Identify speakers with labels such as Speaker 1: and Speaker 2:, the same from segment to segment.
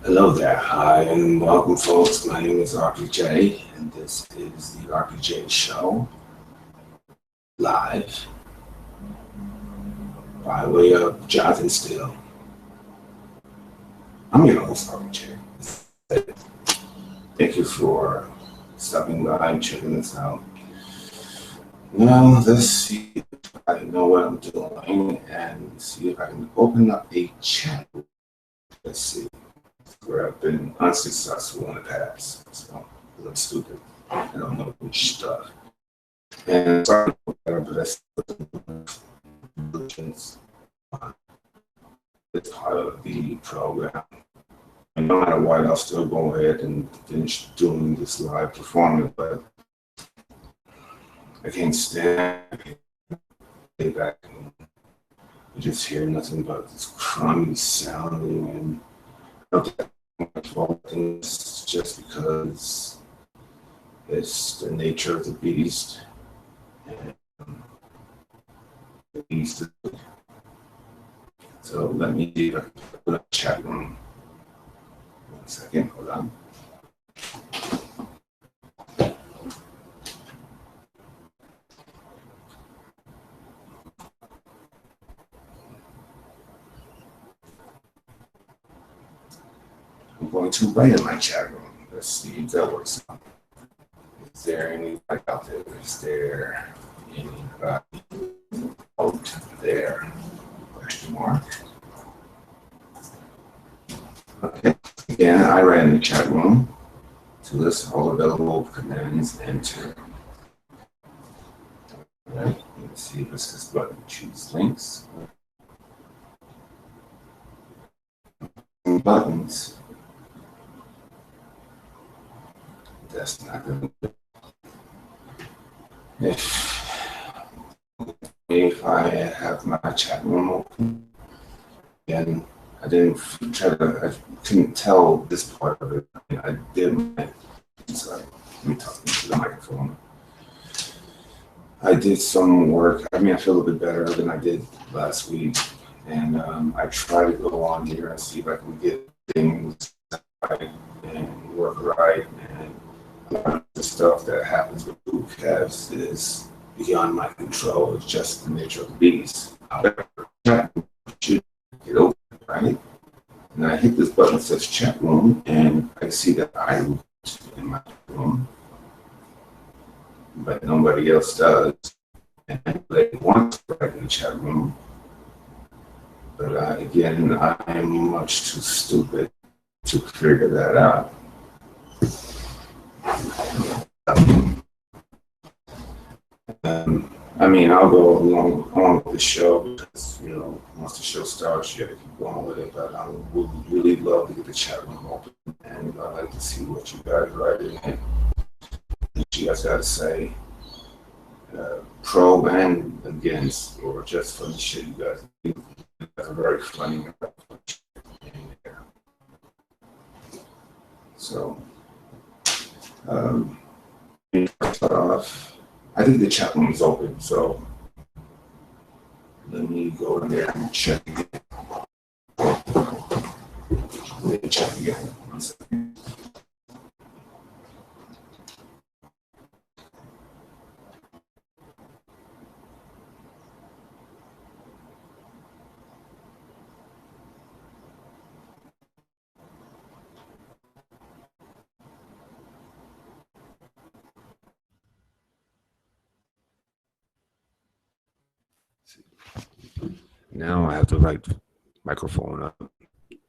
Speaker 1: Hello there, hi, and welcome, folks. My name is RPJ, and this is the RPJ show live by way of Johnathan Steele. I'm your host, RPJ. Thank you for stopping by and checking this out. Now, let's see if I know what I'm doing and see if I can open up a chat. Let's see, where I've been unsuccessful in the past. So, I'm stupid. I don't know which stuff. And sorry, but that's it's part of the program. And no matter what, I'll still go ahead and finish doing this live performance, but I can't stand it back and just hear nothing but this crummy sounding, and I don't think much fault things just because it's the nature of the beast. And the beast. So let me see if I can put up a chat room. 1 second, hold on. I'm going to write in my chat room. Let's see if that works out. Is there anybody out there? Is there anybody out there? Question mark. Okay. Again, I ran in the chat room to list all available commands, enter. All right. Let's see if this is button. Choose links. Buttons. That's not going to. If I have my chat room open, and I didn't try to, I couldn't tell this part of it. I did my, sorry, let me talk into the microphone. I did some work. I mean, I feel a little bit better than I did last week. And I try to go on here and see if I can get things right and work right. And a lot of the stuff that happens with bootcaps is beyond my control. It's just the nature of the beast. However, chat should get open, right? And I hit this button that says chat room, and I see that I'm in my room, but nobody else does. And they want to write in the chat room. But again, I am much too stupid to figure that out. I mean, I'll go along with the show because, you know, once the show starts, you gotta keep going with it. But I would really love to get the chat room open, and I'd like to see what you guys write in it. What you guys got to say, pro and against, or just funny shit you guys do. You guys are very funny. So, start off. I think the chat room is open, so let me go in there and check again. Let me check again. 1 second. Now I have the right microphone up.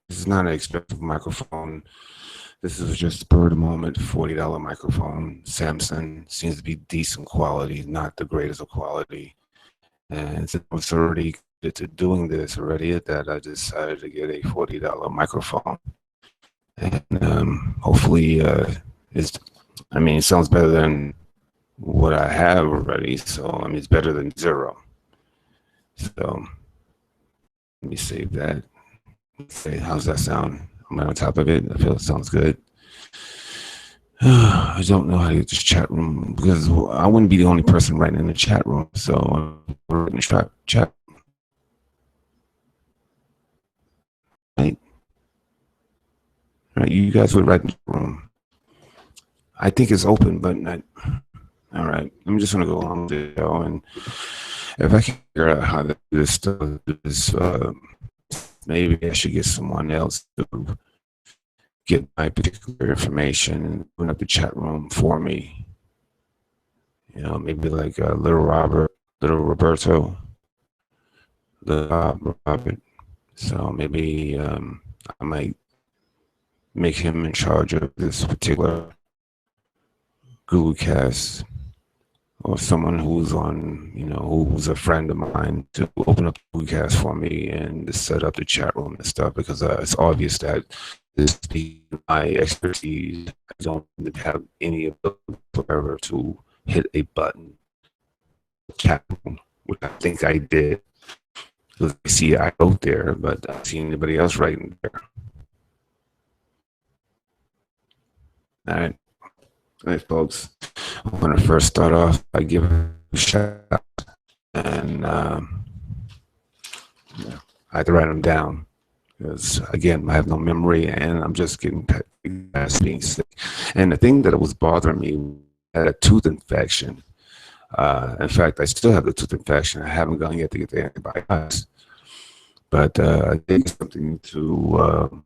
Speaker 1: This is not an expensive microphone. This is just spur of the moment $40 microphone. Samsung seems to be decent quality, not the greatest of quality. And since I was already to doing this already, that I decided to get a $40 microphone. And hopefully, it sounds better than what I have already. So I mean, it's better than zero. So let me save that. Okay, how's that sound? Am I on top of it? I feel it sounds good. I don't know how to get this chat room because I wouldn't be the only person writing in the chat room. So we're in the chat. Right? Right, you guys would write in the room. I think it's open, but not. All right, I'm just gonna go along with it, and if I can figure out how to do this stuff, maybe I should get someone else to get my particular information and open up the chat room for me. You know, maybe like little Roberto, the Robert. So maybe I might make him in charge of this particular Google Cast, or someone who's on, who's a friend of mine, to open up Google Cast for me and to set up the chat room and stuff, because it's obvious that this is my expertise. I don't have any ability whatsoever to hit a button chat room, which I think I did. Because I see I wrote there, but I don't see anybody else writing there. All right. All right, folks. I'm going to first start off by giving a shout out. And I had to write them down because, again, I have no memory and I'm just getting past being sick. And the thing that was bothering me, I had a tooth infection. In fact, I still have the tooth infection. I haven't gone yet to get the antibiotics. But I did something to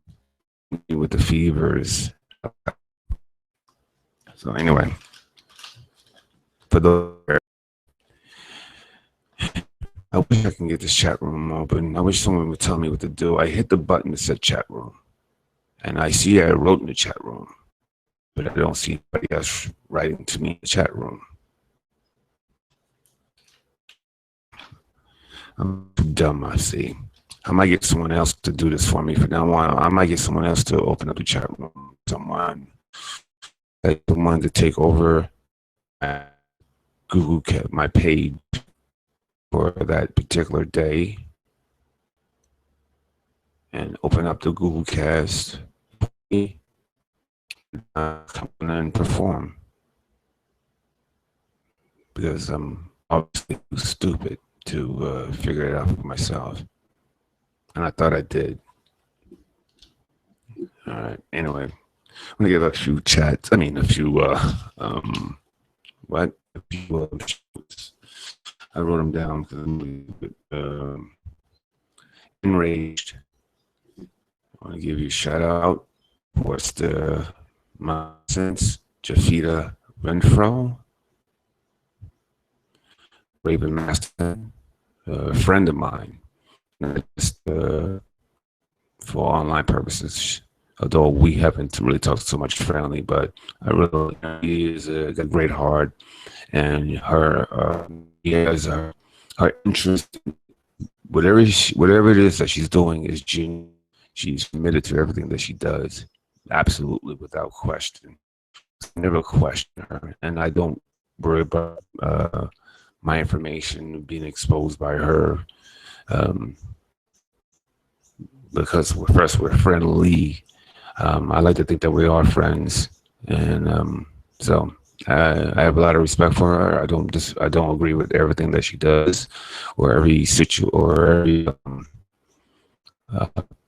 Speaker 1: with the fevers. So anyway, for those, I wish I can get this chat room open. I wish someone would tell me what to do. I hit the button that said chat room, and I see I wrote in the chat room, but I don't see anybody else writing to me in the chat room. I'm too dumb, I see. I might get someone else to do this for me from now on. I might get someone else to open up the chat room. Someone to take over Google my page for that particular day and open up the Google Cast, come in and perform, because I'm obviously too stupid to figure it out for myself, and I thought I did. All right. Anyway, I'm gonna give a few chats. I mean, a few I wrote them down because I'm enraged. I want to give you a shout out. What's the nonsense? Jafita Renfro, Raven Master, a friend of mine, just for online purposes. Although we haven't really talked so much friendly, but I really, he is got a great heart, and her interest, whatever it is that she's doing, is genuine. She's committed to everything that she does, absolutely without question. I never question her, and I don't worry about my information being exposed by her, because we're friendly. I like to think that we are friends, and so I have a lot of respect for her. I don't agree with everything that she does, or every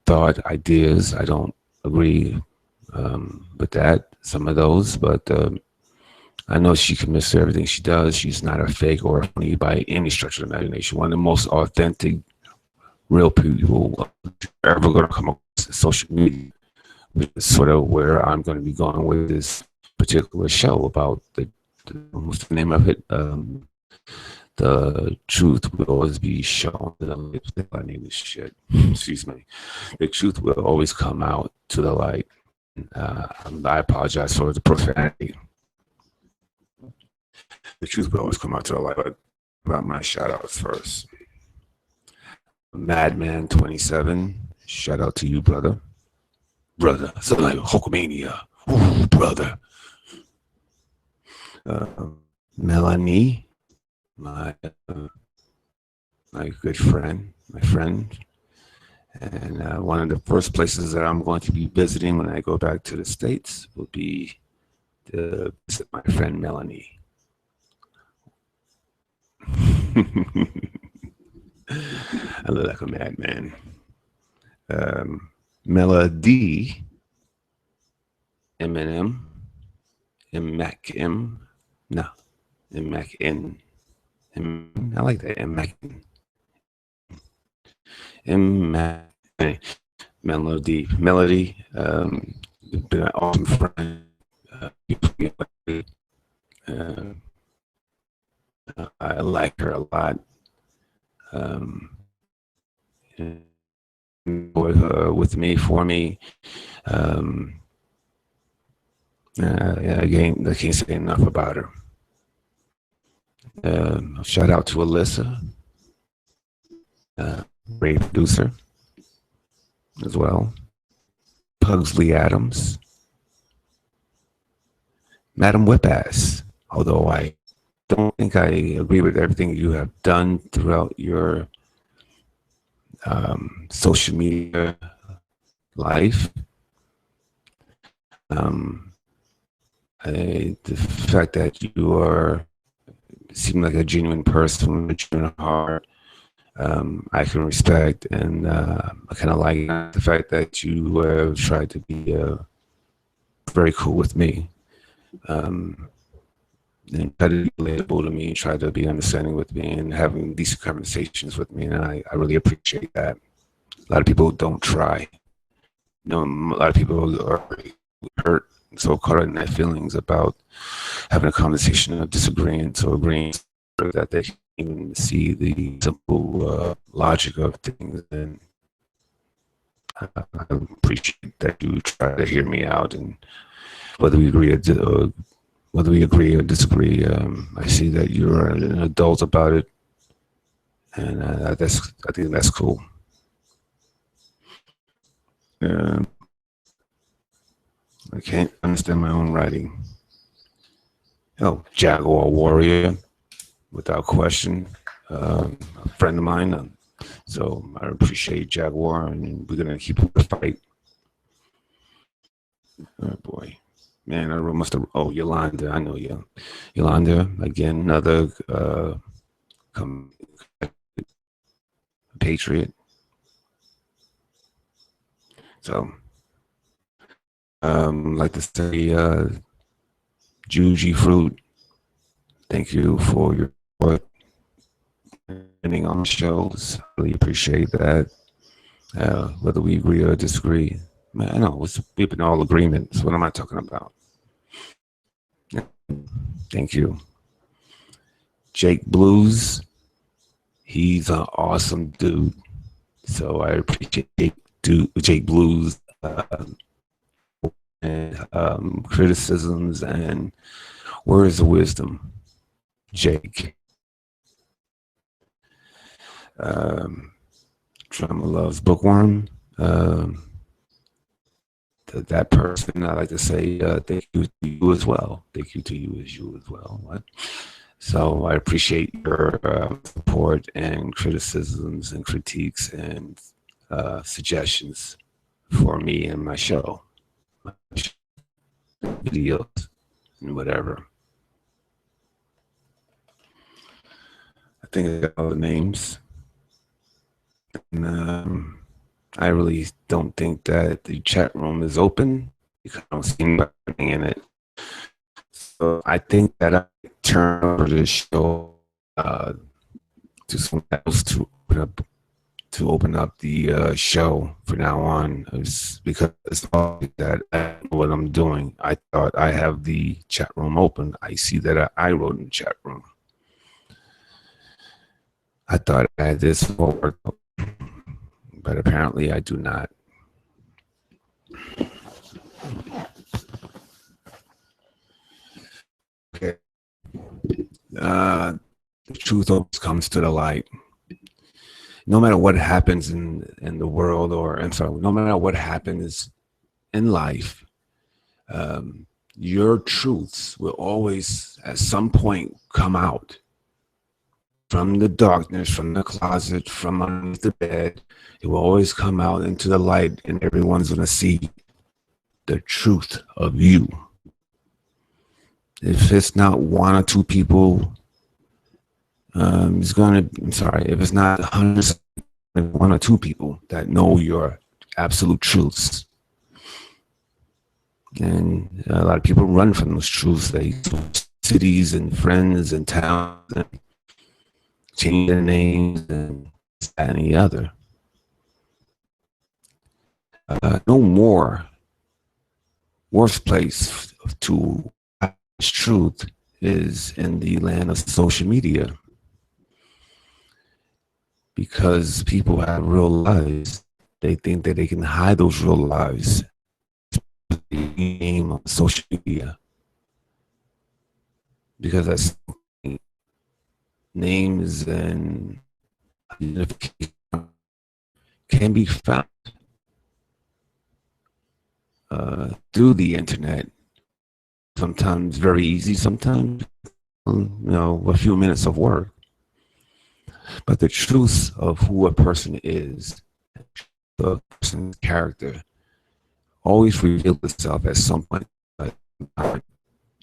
Speaker 1: thought, ideas. I don't agree with that. Some of those, but I know she commits to everything she does. She's not a fake or a phony by any stretch of the imagination. One of the most authentic, real people ever going to come across social media, which is sort of where I'm going to be going with this particular show about what's the name of it? The truth will always be shown. I name this shit. Excuse me. The truth will always come out to the light. I apologize for the profanity. The truth will always come out to the light. But about my shout outs first. Madman 27. Shout out to you, brother. Brother. Something like Hulkamania. Ooh, brother. Melanie, my good friend, and one of the first places that I'm going to be visiting when I go back to the States will be to visit my friend Melanie. I look like a madman. Melody, Eminem, Mac M, no, Mac N. I like that Mac M Mac Melody. Been an awesome friend. Uh, I like her a lot. With me, for me. Yeah, again, I can't say enough about her. Shout out to Alyssa, great producer as well. Pugsley Adams, Madam Whipass, although I don't think I agree with everything you have done throughout your social media life. The fact that you seem like a genuine person with a genuine heart, I can respect, and I kind of like the fact that you have tried to be very cool with me, and try to be relatable to me, try to be understanding with me, and having decent conversations with me, and I really appreciate that. A lot of people don't try. A lot of people are hurt, so caught in their feelings about having a conversation of disagreement or agreeing that they can't even see the simple logic of things. And I appreciate that you try to hear me out, and whether we agree or disagree, I see that you're an adult about it, and I think that's cool. I can't understand my own writing. Oh, Jaguar Warrior, without question, a friend of mine. So I appreciate Jaguar, and we're gonna keep the fight. Oh boy, man, I must have. Oh, Yolanda, I know you. Yolanda, again, another patriot. So, like to say, Juji Fruit, thank you for your work on shows. Really appreciate that. Whether we agree or disagree, man, I know we've been all agreements. What am I talking about? Thank you, Jake Blues. He's an awesome dude. So I appreciate Jake Blues and criticisms and words of wisdom. Jake. Drama Loves Bookworm. That person, I like to say thank you to you as well. Thank you to you as well. What? So I appreciate your support and criticisms and critiques and suggestions for me and my show, videos, and whatever. I think I got all the names. And I really don't think that the chat room is open because I don't see anybody in it. So I think that I turn over the show to someone else to open up the show for now on, because it's that I know what I'm doing. I thought I have the chat room open. I see that I wrote in the chat room. I thought I had this forward, but apparently I do not. Okay. The truth always comes to the light. No matter what happens in the world, no matter what happens in life, your truths will always, at some point, come out from the darkness, from the closet, from underneath the bed. It will always come out into the light, and everyone's going to see the truth of you. If it's not one or two people, if it's not hundreds, one or two people that know your absolute truths,
Speaker 2: And a lot of people run from those truths. They switch cities and friends and towns and change their names and this, that, and the other. No more worst place to truth is in the land of social media, because people have real lives. They think that they can hide those real lives in the name of social media, because that's names and identification can be found through the internet. Sometimes very easy, sometimes a few minutes of work. But the truth of who a person is, the person's character, always reveals itself at some point.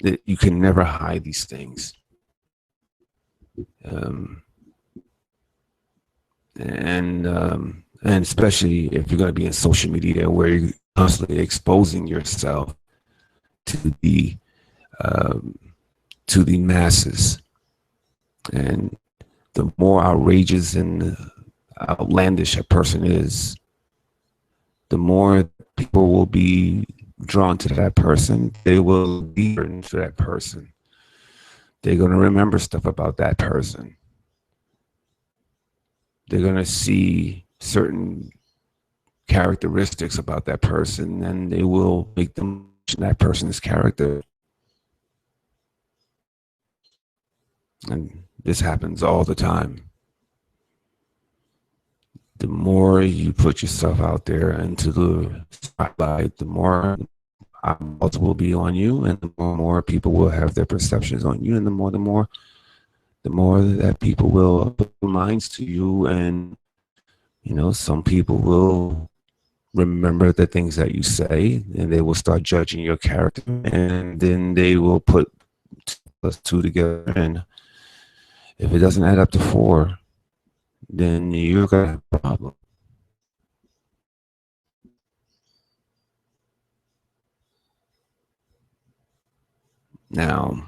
Speaker 2: You can never hide these things. And especially if you're going to be in social media where you're constantly exposing yourself to the masses, and the more outrageous and outlandish a person is, the more people will be drawn to that person. They will be into that person. They're going to remember stuff about that person. They're going to see certain characteristics about that person, and they will make them that person's character. And this happens all the time. The more you put yourself out there into the spotlight, the more eyeballs will be on you, and the more people will have their perceptions on you, and the more that people will put their minds to you. And some people will remember the things that you say, and they will start judging your character, and then they will put 2 together, and if it doesn't add up to 4, then you're gonna have a problem. Now,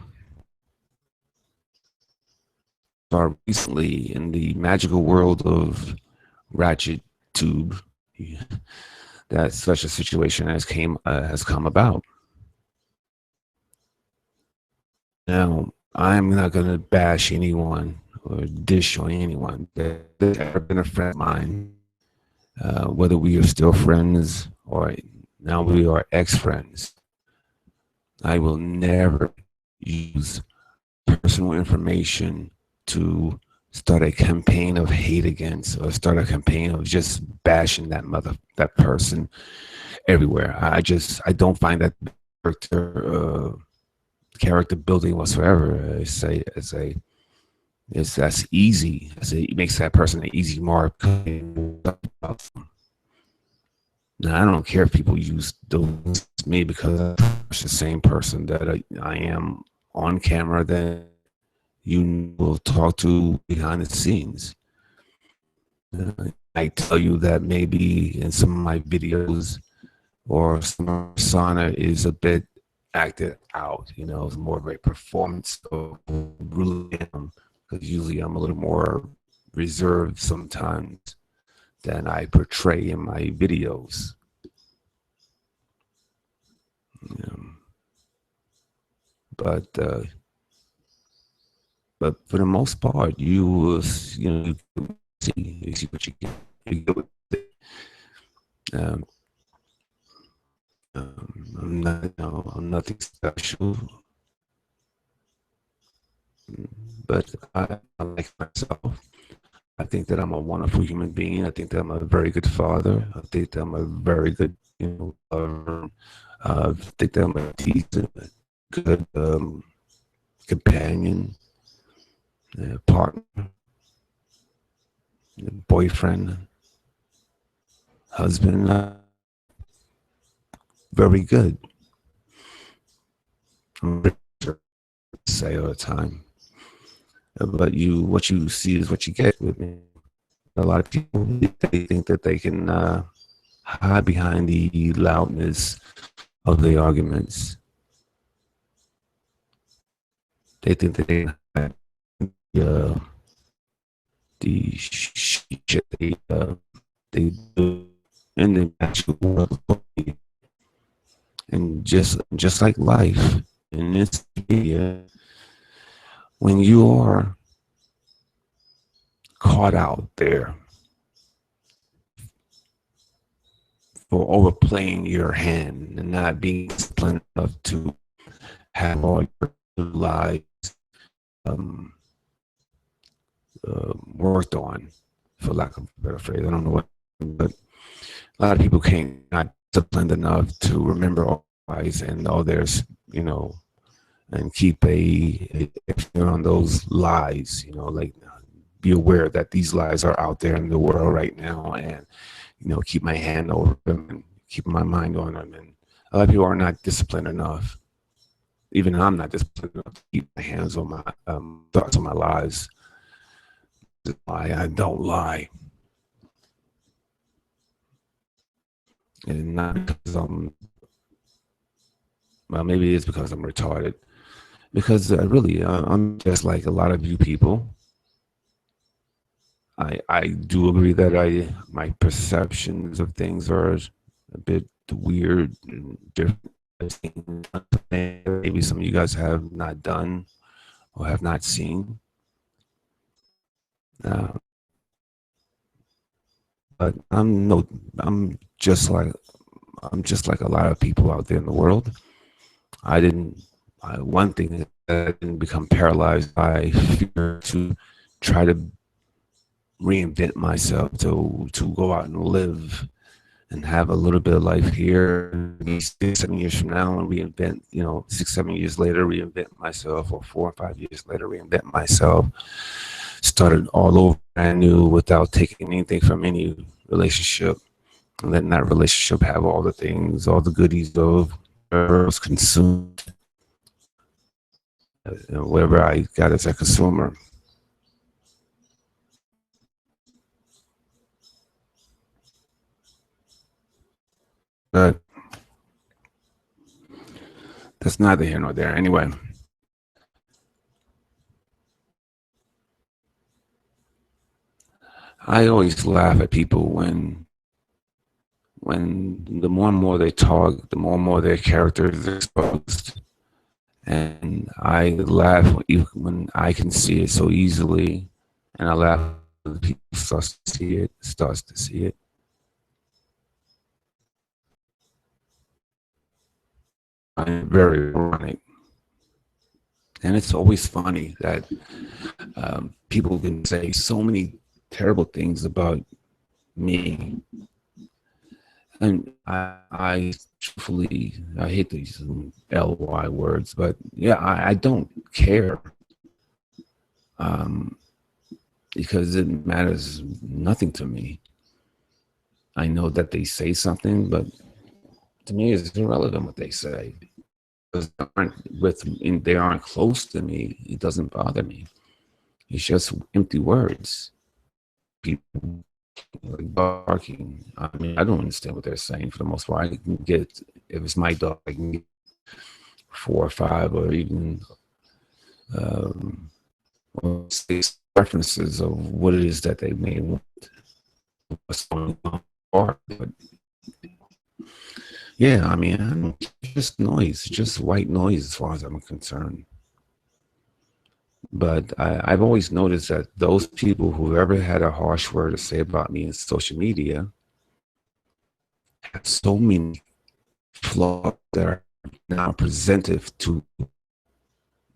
Speaker 2: recently in the magical world of Ratchet Tube, that such a situation has come about. Now, I'm not going to bash anyone or dish on anyone. There's ever been a friend of mine, whether we are still friends or now we are ex-friends. I will never use personal information to start a campaign of hate against, or start a campaign of just bashing that person everywhere. I don't find that character building whatsoever. That's easy. It makes that person an easy mark. Now, I don't care if people use those me, because it's the same person that I am on camera that you will talk to behind the scenes. I tell you that maybe in some of my videos or some persona is a bit acted out, it's more of a performance of really am, because usually I'm a little more reserved sometimes than I portray in my videos. But for the most part, you see what you get. You get with it. I'm nothing special, but I like myself. I think that I'm a wonderful human being. I think that I'm a very good father. I think that I'm a very good, I think that I'm a decent, good companion, partner, boyfriend, husband. Very good. I'm say all the time. But what you see is what you get with me. A lot of people, they think that they can hide behind the loudness of the arguments. They think that they have the shit they do in the actual world. And just like life in this media, when you are caught out there for overplaying your hand and not being disciplined enough to have all your lives worked on, for lack of a better phrase. I don't know what, but a lot of people not disciplined enough to remember all lies and all there's, and keep a finger on those lies, like be aware that these lies are out there in the world right now, and keep my hand over them and keep my mind on them. And a lot of people are not disciplined enough. Even I'm not disciplined enough to keep my hands on my thoughts on my lies. I don't lie. And not because well, maybe it's because I'm retarded. Because really, I'm just like a lot of you people. I do agree that my perceptions of things are a bit weird and different. Maybe some of you guys have not done or have not seen. But I'm just like a lot of people out there in the world. One thing is that I didn't become paralyzed by fear to try to reinvent myself, to go out and live and have a little bit of life here. 6-7 years from now, and reinvent, 6-7 years later, reinvent myself, or 4 or 5 years later, reinvent myself. Started all over brand new without taking anything from any relationship, and letting that relationship have all the things, all the goodies of whatever was consumed, whatever I got as a consumer. But that's neither here nor there. Anyway, I always laugh at people when the more and more they talk, the more and more their character is exposed. And I laugh when I can see it so easily, and I laugh when people starts to see it. I'm very ironic. And it's always funny that people can say so many terrible things about me. And I truthfully, I hate these LY words, but yeah, I don't care. Because it matters nothing to me. I know that they say something, but to me, it's irrelevant what they say. Because they aren't close to me, it doesn't bother me. It's just empty words. People like barking. I mean, I don't understand what they're saying for the most part. I can get, if it's my dog, I can get 4 or 5 or even 6 references of what it is that they may want. What's going on. But yeah, I mean, just noise, just white noise as far as I'm concerned. But I've always noticed that those people who ever had a harsh word to say about me in social media have so many flaws that are now presented to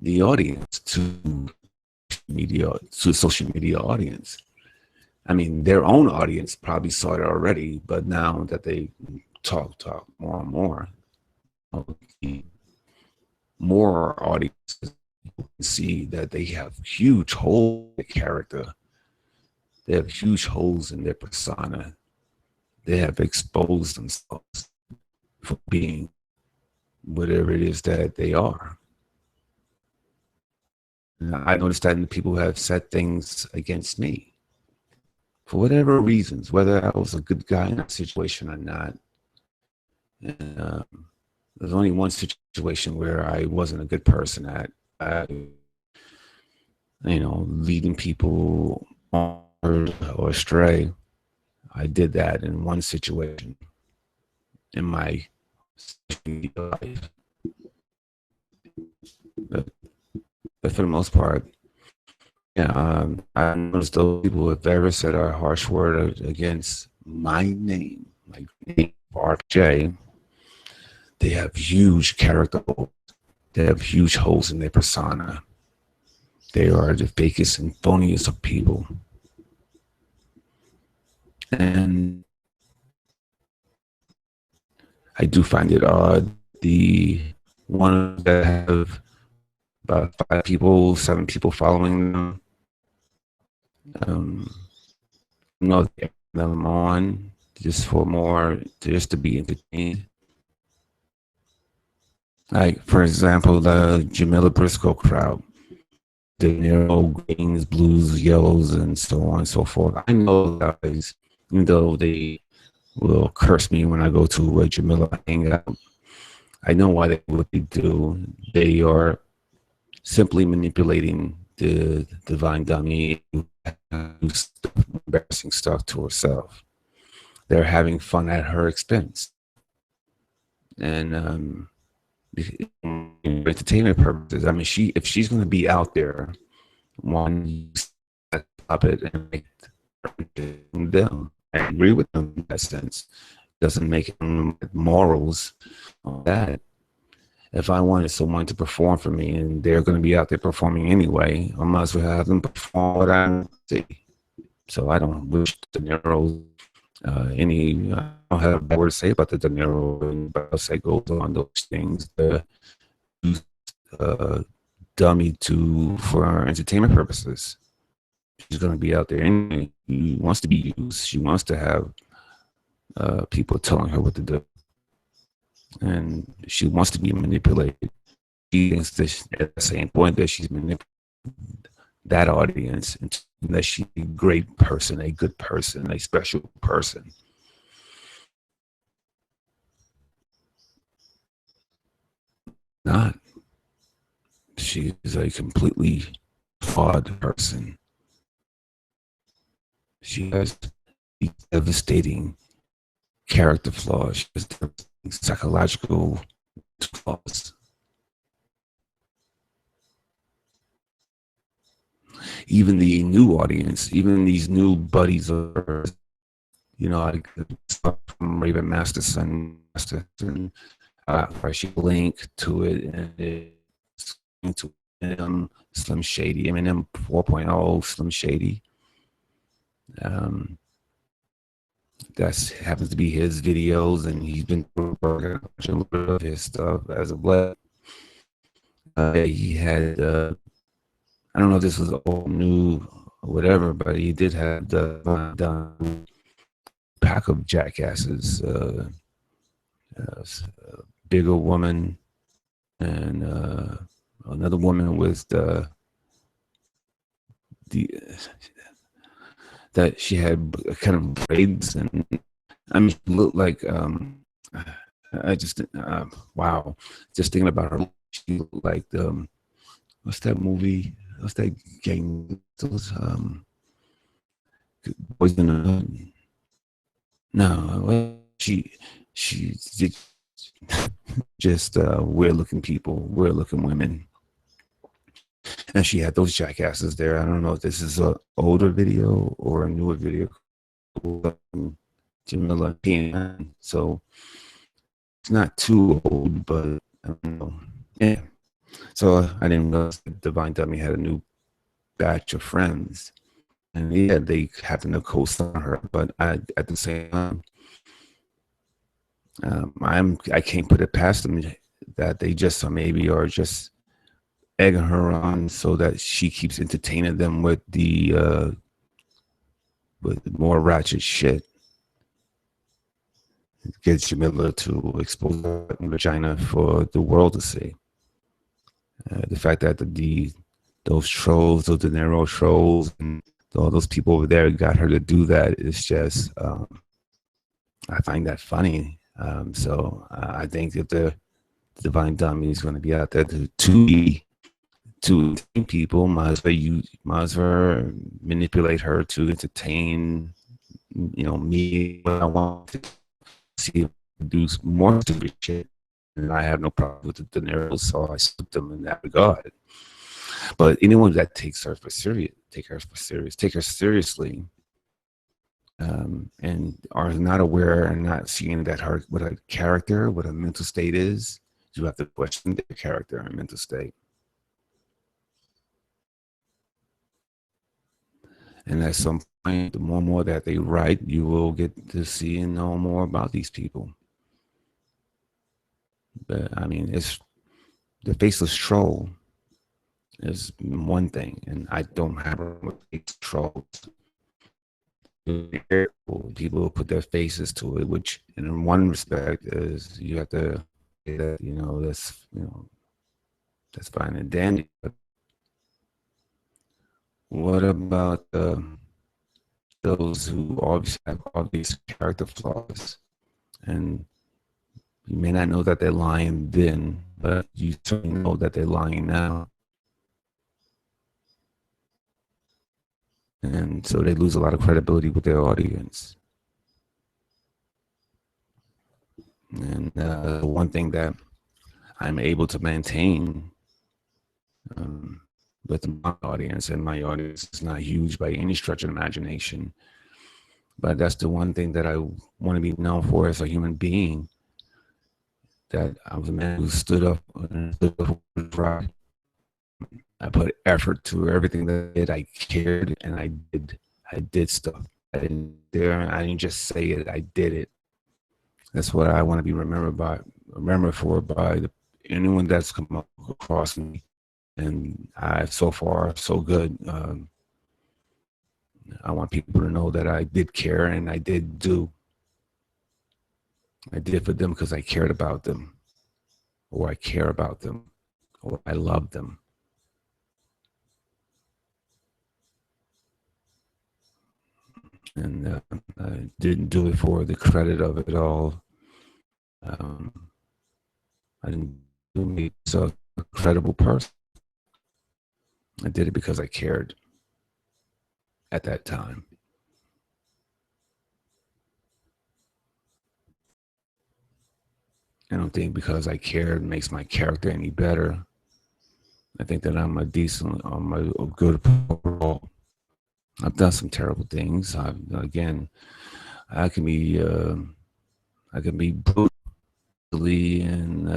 Speaker 2: the audience, to social media audience. I mean, their own audience probably saw it already, but now that they talk more and more, more audiences can see that they have huge holes in their character. They have huge holes in their persona. They have exposed themselves for being whatever it is that they are. And I noticed that people have said things against me for whatever reasons, whether I was a good guy in that situation or not. And there's only one situation where I wasn't a good person at, leading people on or astray. I did that in one situation in my life. But for the most part, yeah, I noticed those people, if they ever said a harsh word against my name, like RPJ, they have huge character holes. They have huge holes in their persona. They are the fakest and phoniest of people. And I do find it odd. The one that have about 5 people, 7 people following them, they have them on just for more, just to be entertained. Like, for example, the Jamila Briscoe crowd, the Nero greens, blues, yellows, and so on and so forth. I know guys, even though they will curse me when I go to a Jamila hangout, I know why they what they do. They are simply manipulating the divine dummy, embarrassing stuff to herself. They're having fun at her expense, and entertainment purposes. I mean, if she's going to be out there, one stop it and make them. I agree with them in that sense. Doesn't make them morals on that. If I wanted someone to perform for me and they're going to be out there performing anyway, I might as well have them perform what I see. So I don't wish De Niro I don't have a bad word to say about the De Niro and say goes on those things. Dummy for entertainment purposes. She's going to be out there anyway. She wants to be used. She wants to have people telling her what to do. And she wants to be manipulated. She thinks that at the same point that she's manipulating that audience, and that she's a great person, a good person, a special person. Not. She is a completely flawed person. She has devastating character flaws. She has psychological flaws. Even the new audience, even these new buddies of hers, I stuff from Raven Masterson, she link to it, and it's to Eminem, Slim Shady, Eminem 4.0, Slim Shady. That happens to be his videos, and he's been working a little bit of his stuff as of late. He had, I don't know if this was old, new, or whatever, but he did have the pack of jackasses, bigger woman, and another woman with that she had kind of braids, and I mean, she looked like I just wow, just thinking about her, she looked like what's that movie? What's that gang? Those Boys in the Hood. No, she just weird looking people, weird looking women. And she had those jackasses there. I don't know if this is an older video or a newer video. Jamila P&N. So it's not too old, but I don't know. Yeah. So I didn't realize that Divine Dummy had a new batch of friends. And yeah, they happen to co-sign her, but at the same time, I can't put it past them that they just maybe are just egging her on so that she keeps entertaining them with with more ratchet shit. It gets Jamila to expose her vagina for the world to see. The fact that those trolls, those De Niro trolls, and all those people over there got her to do that is just, I find that funny. So I think that Divine Dummy is going to be out there to be to entertain people. Might as well manipulate her to entertain, me when I want to see if I do more stupid shit. And I have no problem with the dinero, so I suit them in that regard. But anyone that takes her take her seriously, and are not aware and not seeing that her what a character, what a mental state is, you have to question their character and mental state. And at some point, the more and more that they write, you will get to see and know more about these people. But I mean, it's the faceless troll is one thing, and I don't have a faceless trolls. People put their faces to it, which in one respect is you have to say that, that's fine and dandy. But what about those who obviously have obvious character flaws, and you may not know that they're lying then, but you certainly know that they're lying now. And so they lose a lot of credibility with their audience. And one thing that I'm able to maintain with my audience, and my audience is not huge by any stretch of imagination, but that's the one thing that I want to be known for as a human being, that I was a man who stood up and stood up for right. I put effort to everything that I did. I cared, and I did stuff. I didn't just say it, I did it. That's what I want to be remembered for by anyone that's come across me. And so far, so good. I want people to know that I did care, and I did do. I did for them because I cared about them, or I care about them, or I love them. And I didn't do it for the credit of it all. I didn't do me so a credible person. I did it because I cared at that time. I don't think because I cared makes my character any better. I think that I'm a good overall. I've done some terrible things. I can be brutally and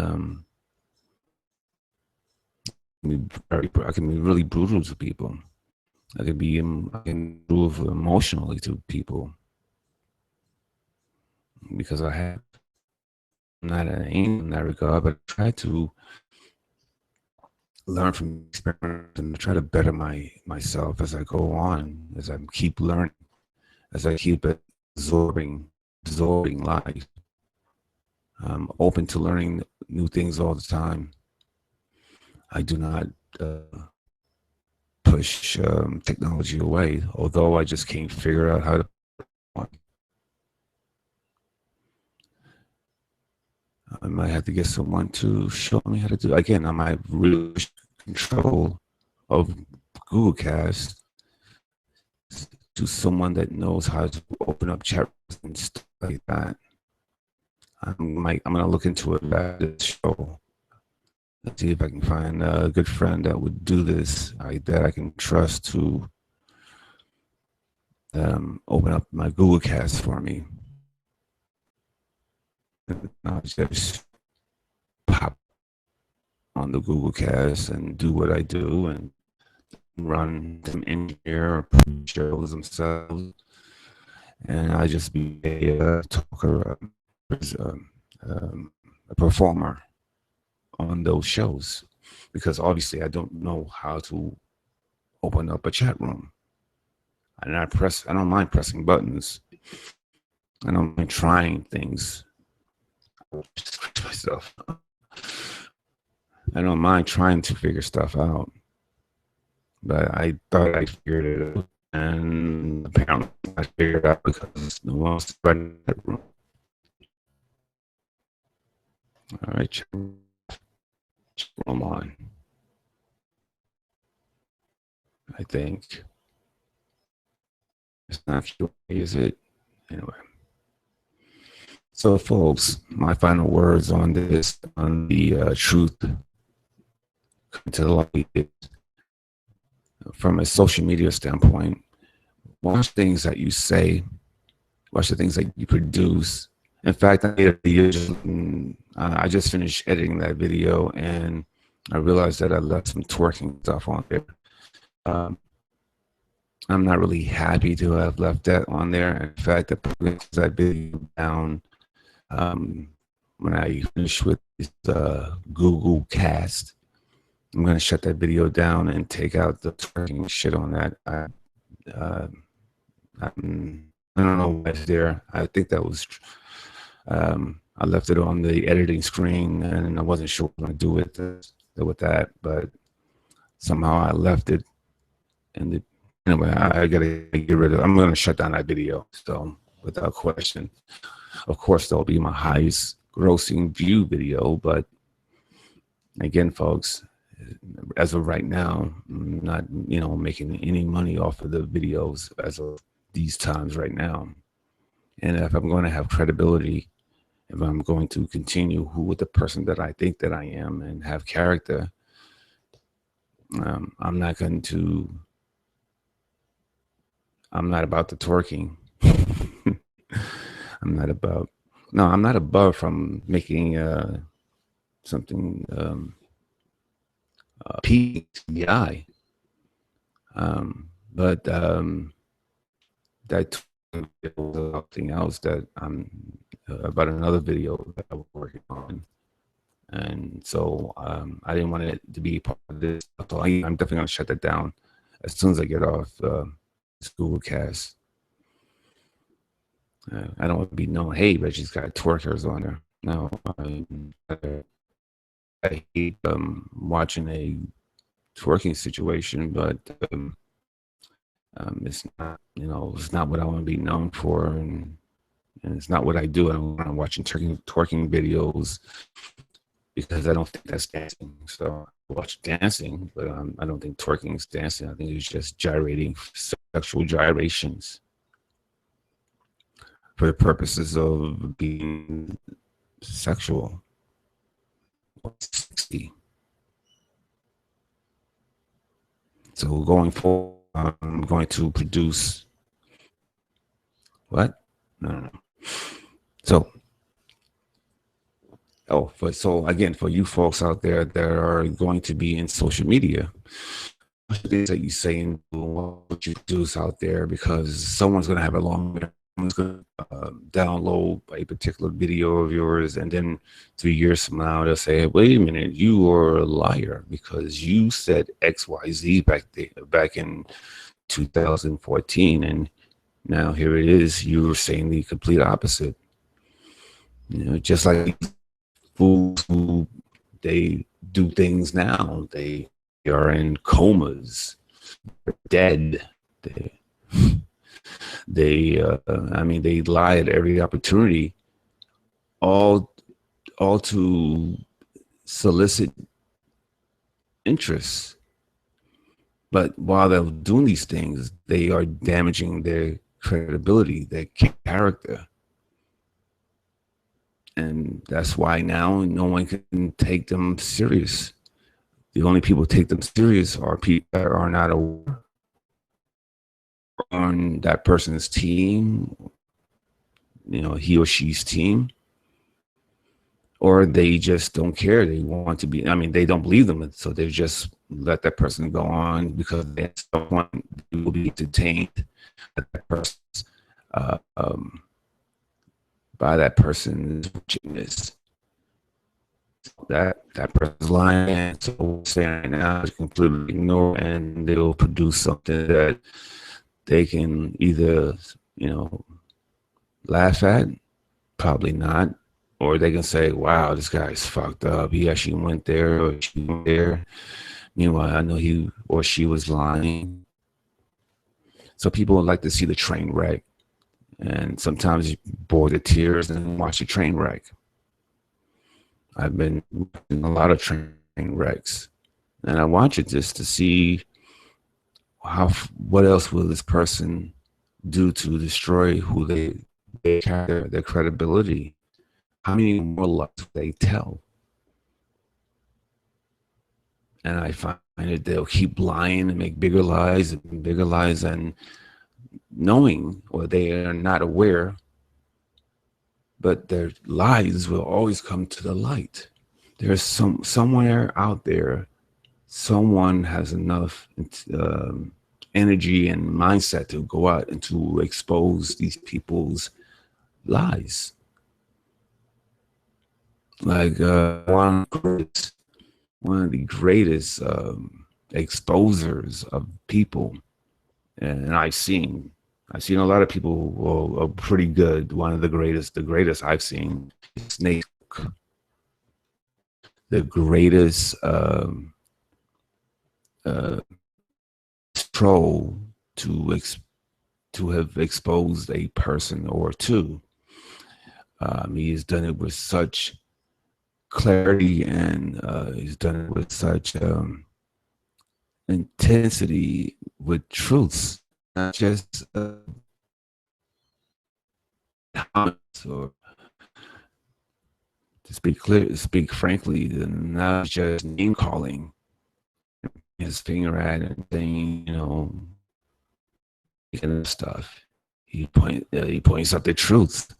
Speaker 2: I can be really brutal to people. I can be brutal emotionally to people because I have not an aim in that regard, but I try to learn from experience and try to better myself as I go on, as I keep learning, as I keep absorbing life. I'm open to learning new things all the time. I do not push technology away, although I just can't figure out how to. I might have to get someone to show me how to do. Again, I might really control of Google Cast to someone that knows how to open up chat and stuff like that. I'm gonna look into it after this show. Let's see if I can find a good friend that would do this, that I can trust to open up my Google Cast for me. I'll just pop on the Google Cast and do what I do and run some engineer or shows themselves. And I just be a talker, a performer on those shows, because obviously I don't know how to open up a chat room. And I don't mind pressing buttons. I don't mind trying things. Myself. I don't mind trying to figure stuff out. But I thought I figured it out, and apparently I figured it out because no one was in that room. All right, I'm on. I think it's not sure, is it? Anyway. So, folks, my final words on this, on the truth to the light, is, from a social media standpoint, watch things that you say, watch the things that you produce. In fact, I made a video, I just finished editing that video, and I realized that I left some twerking stuff on there. I'm not really happy to have left that on there. In fact, I put that video down when I finish with this Google Cast. I'm going to shut that video down and take out the twerking shit on that. I don't know what's there. I think that was, I left it on the editing screen, and I wasn't sure what to do with that, but somehow I left it. And anyway, I gotta get rid of it. I'm gonna shut down that video. So without question, of course, that'll be my highest grossing view video. But again, folks, as of right now, I'm not, making any money off of the videos as of these times right now. And if I'm going to have credibility, if I'm going to continue with the person that I think that I am and have character, I'm not about the twerking. I'm not above from making something appealing to the eye. But that was something else that I'm about another video that I'm working on. And so I didn't want it to be part of this. So I'm definitely going to shut that down as soon as I get off this Google Cast. I don't want to be known, hey, Reggie's got twerkers on there. No, I hate watching a twerking situation, but it's not, it's not what I want to be known for, and it's not what I do. I don't want to watch twerking videos because I don't think that's dancing. So I watch dancing, but I don't think twerking is dancing. I think it's just gyrating, sexual gyrations for the purposes of being sexual or sexy. So going forward, I'm going to produce what? No. So, so again, for you folks out there that are going to be in social media, what things that you say and what you produce out there, because someone's going to have a long, someone's going to download a particular video of yours, and then 3 years from now they'll say, "Wait a minute, you are a liar because you said XYZ back in 2014, and now here it is. You were saying the complete opposite." Just like fools who they do things now, they are in comas, they're dead. They lie at every opportunity, all to solicit interest. But while they're doing these things, they are damaging their credibility, their character. And that's why now no one can take them serious. The only people who take them serious are people that are not on that person's team, he or she's team, or they just don't care. They want to be, they don't believe them. So they just let that person go on because they don't want to be entertained by that person's wickedness. That person's lying, and so saying now is completely ignored, and they'll produce something that they can either, laugh at, probably not, or they can say, "Wow, this guy's fucked up. He actually went there, or she went there. Meanwhile, I know he or she was lying." So people would like to see the train wreck, and sometimes you bore the tears and watch the train wreck. I've been watching a lot of train train wrecks. And I want you just to see what else will this person do to destroy who they carry, their credibility. How many more lies they tell? And I find that they'll keep lying and make bigger lies and bigger lies, and knowing, or they are not aware, but their lies will always come to the light. There's somewhere out there, someone has enough energy and mindset to go out and to expose these people's lies. Like one of the greatest exposers of people, and I've seen a lot of people who are pretty good. One of the greatest I've seen is Snake. The greatest troll to have exposed a person or two. He has done it with such clarity, and he's done it with such intensity, with truths, not just comments, or to speak frankly, not just name calling, his finger at and saying, stuff. He points out the truth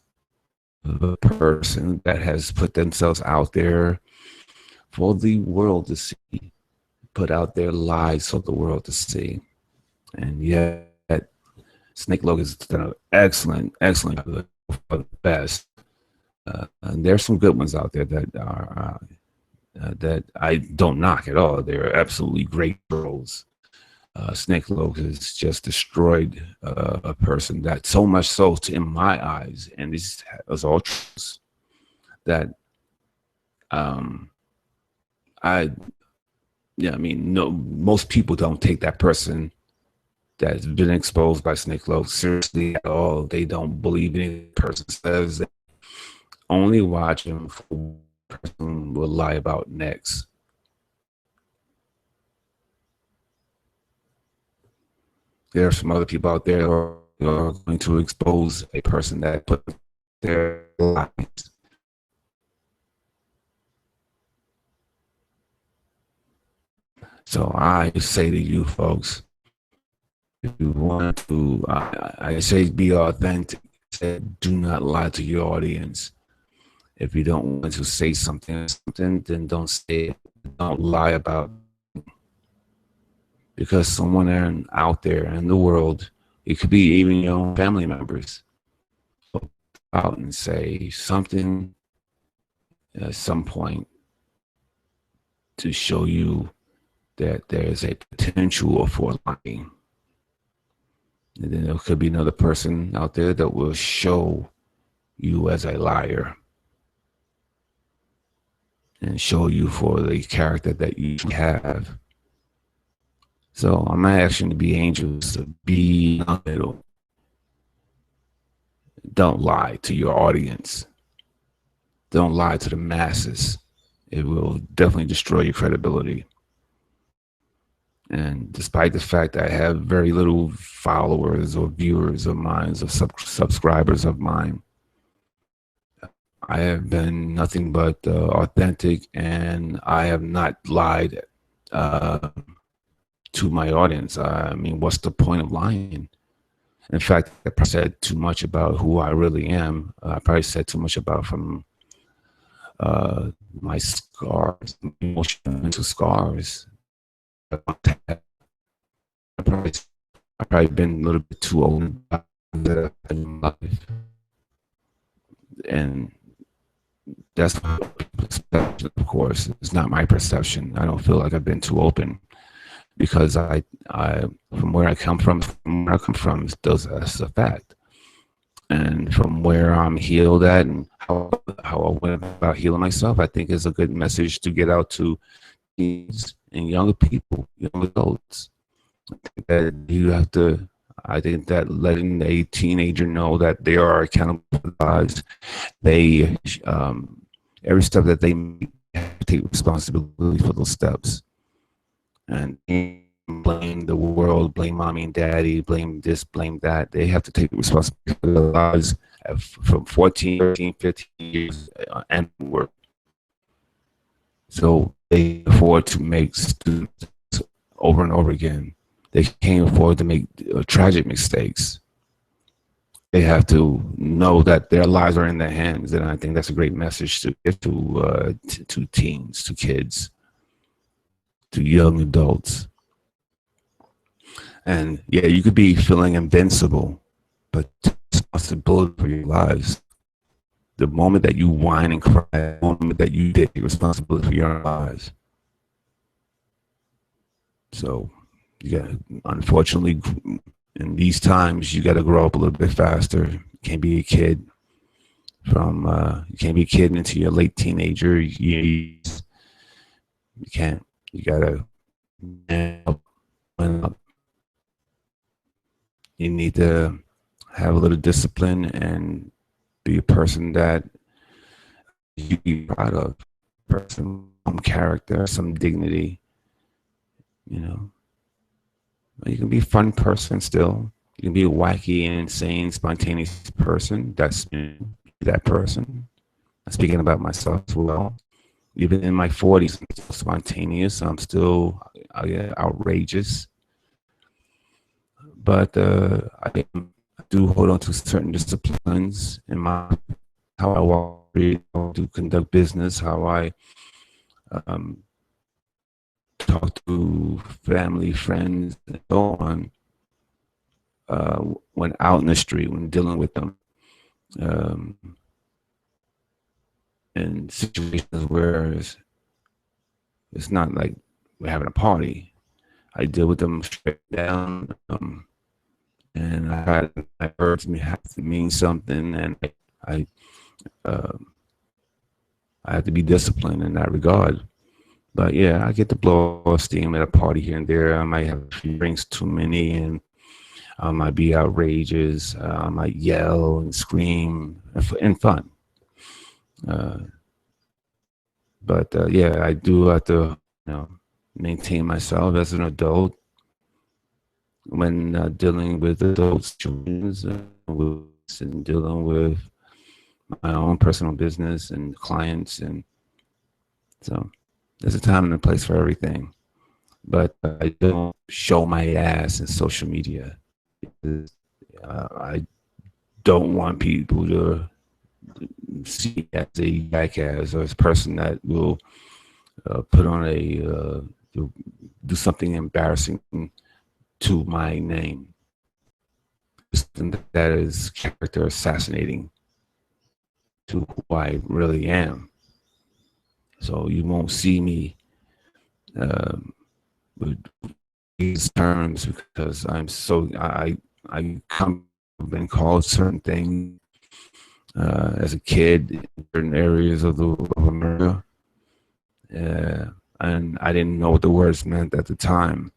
Speaker 2: of a person that has put themselves out there for the world to see, put out their lies for the world to see. And yet, Snake Logan has done an excellent job, for the best. And there's some good ones out there that are that I don't knock at all. They're absolutely great trolls. Snake Logan has just destroyed a person, that so much so in my eyes, and this is all truths, that most people don't take that person that's been exposed by Snake Logan seriously at all. They don't believe anything the person says. They only watch him for what the person will lie about next. There are some other people out there who are going to expose a person that put their lives. So I say to you folks, if you want to, I say be authentic. I say do not lie to your audience. If you don't want to say something, then don't say it. Don't lie about it. Because someone out there in the world, it could be even your own family members, go out and say something at some point to show you that there's a potential for lying. And then there could be another person out there that will show you as a liar and show you for the character that you have. So I'm not asking you to be angels, to be in the middle. Don't lie to your audience. Don't lie to the masses. It will definitely destroy your credibility. And despite the fact that I have very little followers or viewers of mine, or subscribers of mine, I have been nothing but authentic, and I have not lied to my audience. I mean, what's the point of lying? In fact, I probably said too much about who I really am. I probably said too much about from my scars, emotional scars. I've probably been a little bit too old in life, and that's my perception. Of course, it's not my perception. I don't feel like I've been too open, because I from where I come from, that's a fact. And from where I'm healed at, and how I went about healing myself, I think is a good message to get out to teens and younger people, young adults. I think that letting a teenager know that they are accountable for their lives, they every step that they make, have to take responsibility for those steps. And blame the world, blame mommy and daddy, blame this, blame that. They have to take responsibility for their lives from 14, 13, 15 years and work. So they afford to make students over and over again. They can't afford to make tragic mistakes. They have to know that their lives are in their hands, and I think that's a great message to give to teens, to kids, to young adults. And yeah, you could be feeling invincible, but responsibility for your lives. The moment that you whine and cry, the moment that you take responsibility for your lives. So, you got, unfortunately, in these times, you got to grow up a little bit faster. You can't be a kid you can't be a kid into your late teenager years. You can't. You gotta man up. You need to have a little discipline and be a person that you be proud of. Person, some character, some dignity. You know, you can be a fun person still. You can be a wacky, insane, spontaneous person. That's that person. I'm speaking about myself as well. Even in my 40s, I'm still spontaneous. I'm still outrageous. But I do hold on to certain disciplines in my how I walk, how to conduct business, how I talk to family, friends, and so on. When out in the street, when dealing with them, in situations where it's not like we're having a party, I deal with them straight down, and my words have to mean something, and I have to be disciplined in that regard. But yeah, I get to blow off steam at a party here and there. I might have a few drinks too many, and I might be outrageous. I might yell and scream and fun. But yeah, I do have to, maintain myself as an adult when dealing with adult situations and dealing with my own personal business and clients, and so there's a time and a place for everything. But I don't show my ass in social media. I don't want people to see me as a jackass or as a person that will put on do something embarrassing to my name. Something that is character assassinating to who I really am. So you won't see me with these terms because I been called certain things as a kid in certain areas of America, and I didn't know what the words meant at the time,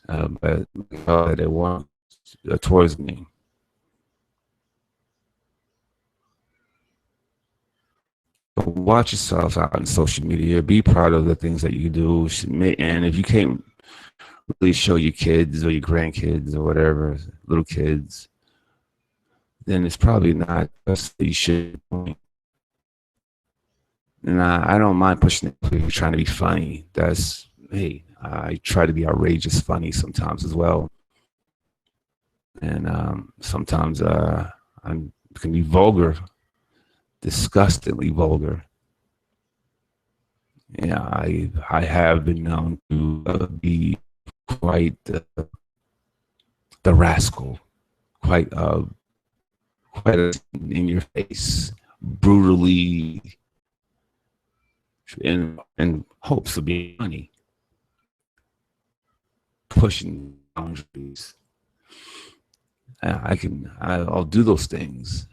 Speaker 2: but they were towards me. So watch yourselves out on social media. Be proud of the things that you do, and if you can't really show your kids or your grandkids or whatever, little kids, then it's probably not just that you should. And I don't mind pushing it if you're trying to be funny. Hey, I try to be outrageous funny sometimes as well. And sometimes I can be vulgar, disgustingly vulgar. Yeah, I have been known to be quite the rascal, quite in your face, brutally, in hopes of being funny, pushing boundaries. I'll do those things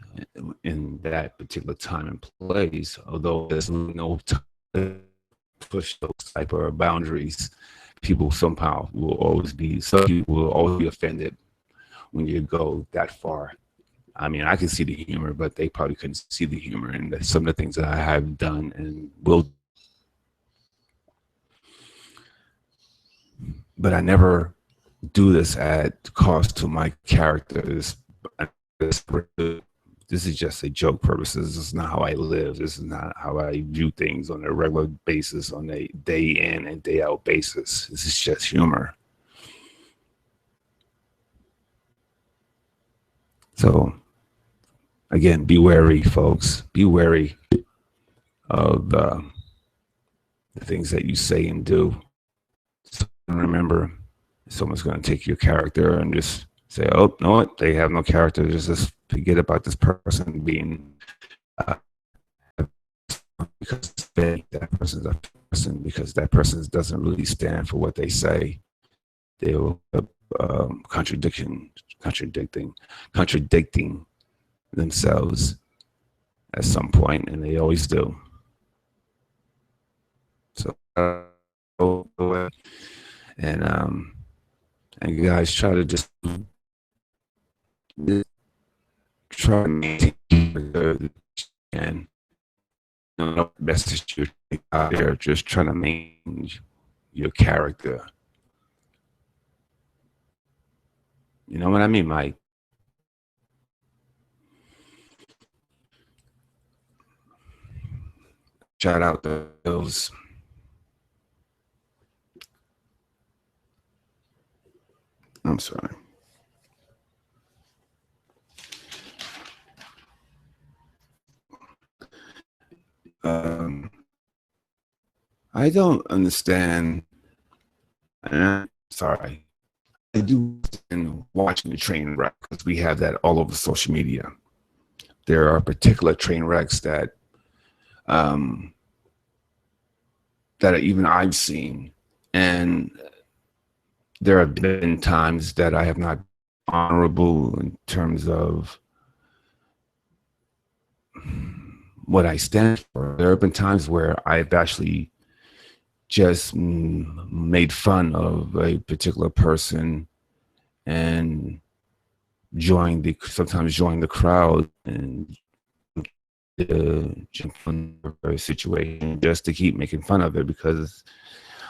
Speaker 2: in that particular time and place, although there's no time to push those type of boundaries. People somehow some people will always be offended when you go that far. I mean, I can see the humor, but they probably couldn't see the humor in some of the things that I have done and will. but I never do this at cost to my characters. This is just a joke purposes. This is not how I live. This is not how I view things on a regular basis, on a day in and day out basis. This is just humor. So, again, be wary, folks. Be wary of the things that you say and do. So remember, someone's going to take your character and just say, oh, no, what? They have no character. Just forget about this person being because that person's a person, because that person doesn't really stand for what they say. They will contradicting themselves at some point, and they always do. So and guys, try to just try to maintain and the message you out there. Just trying to maintain your character. You know what I mean, Mike? Shout out to those. I'm sorry. I don't understand. Sorry. I do understand watching the train wreck because we have that all over social media. There are particular train wrecks that even I've seen, and there have been times that I have not been honorable in terms of what I stand for. There have been times where I've actually just made fun of a particular person and sometimes join the crowd and jump on a situation just to keep making fun of it, because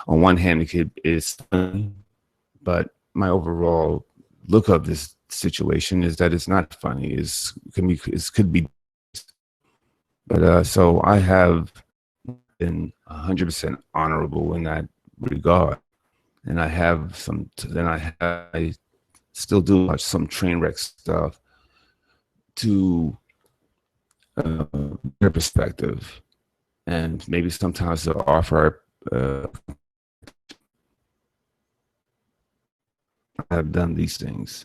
Speaker 2: on one hand it's funny, but my overall look of this situation is that it's not funny. It could be. But so I have been 100% honorable in that regard, and I still do watch some train wreck stuff to their perspective, and maybe sometimes to offer. I've done these things,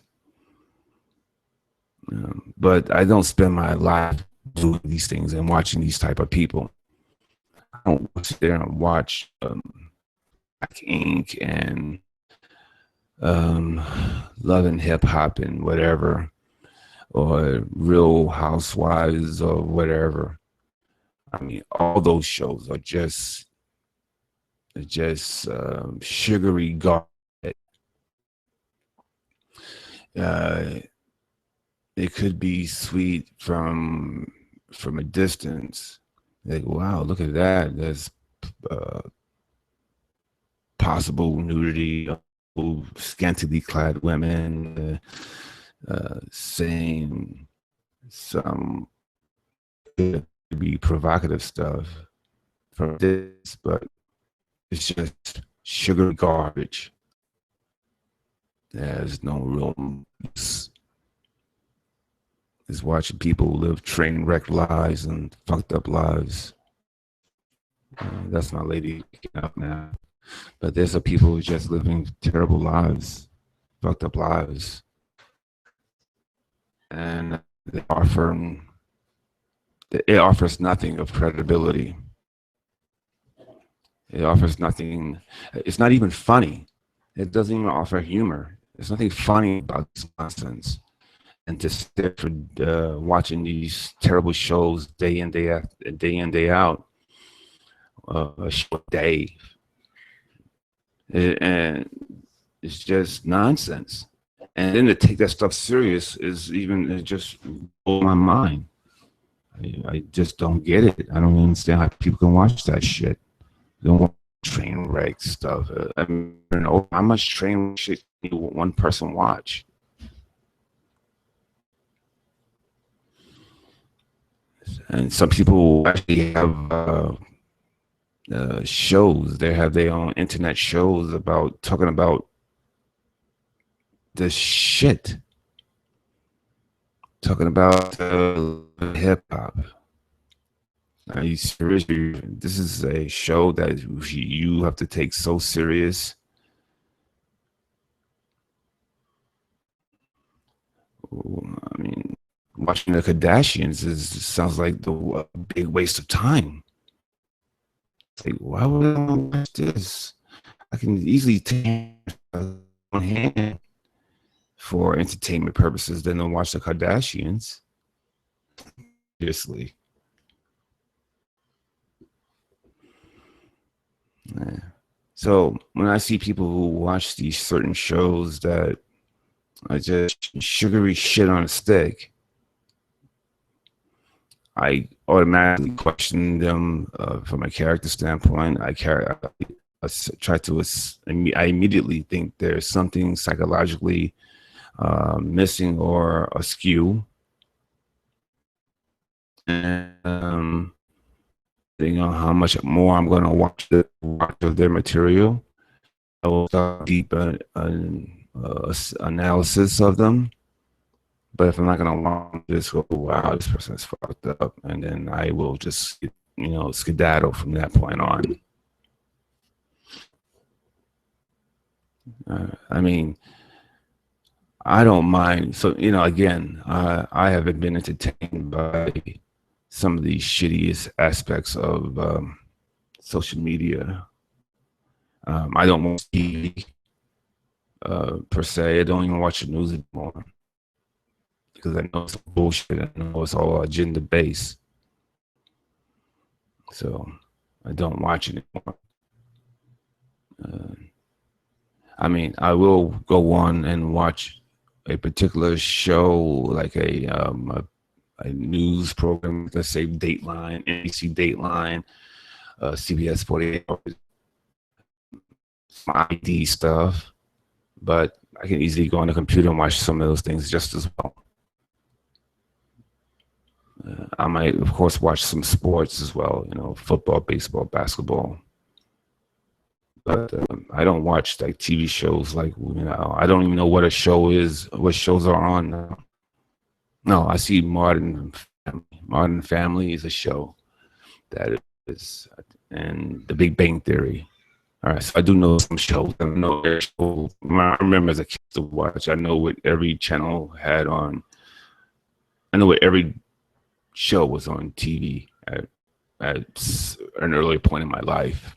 Speaker 2: but I don't spend my life doing these things and watching these type of people. I don't sit there and watch Black Ink and Love and Hip Hop and whatever, or Real Housewives or whatever. I mean, all those shows are just sugary garbage. It could be sweet from a distance. Like, wow, look at that. There's possible nudity of scantily clad women, saying some could be provocative stuff from this, but it's just sugary garbage. There's no real use. Is watching people live train wreck lives and fucked up lives. That's my lady picking up now. But there's some people who just living terrible lives, fucked up lives. And it offers nothing of credibility. It offers nothing. It's not even funny. It doesn't even offer humor. There's nothing funny about this nonsense. And to sit for watching these terrible shows day in, day out, a show a day, and it's just nonsense. And then to take that stuff serious it just blows my mind. I just don't get it. I don't understand how people can watch that shit. They don't train wreck stuff. I mean, you know, how much train wreck shit can one person watch? And some people actually have shows. They have their own internet shows about talking about the shit, talking about hip hop. Are you serious? This is a show that you have to take so serious. I mean, watching the Kardashians sounds like a big waste of time. It's like, why would I want to watch this? I can easily take one hand for entertainment purposes than to watch the Kardashians. Seriously. Yeah. So when I see people who watch these certain shows that are just sugary shit on a stick, I automatically question them from a character standpoint. I immediately think there's something psychologically missing or askew. And depending on how much more I'm going to watch of their material, I will start deep analysis of them. But if I'm not going to watch this, go, wow, this person's fucked up, and then I will just, skedaddle from that point on. I mean, I don't mind. So, again, I haven't been entertained by some of the shittiest aspects of social media. I don't watch TV per se. I don't even watch the news anymore because I know it's bullshit. I know it's all agenda based. So I don't watch it anymore. I mean, I will go on and watch a particular show, like a news program, let's say Dateline, NBC Dateline, CBS 48 Hours, some ID stuff, but I can easily go on the computer and watch some of those things just as well. I might, of course, watch some sports as well, football, baseball, basketball. But I don't watch like TV shows like, I don't even know what a show is, what shows are on now. No, I see Modern Family. Modern Family is a show that is, and The Big Bang Theory. All right, so I do know some shows. I know every show. I remember as a kid to watch. I know what every channel had on. I know what every show was on TV at an early point in my life.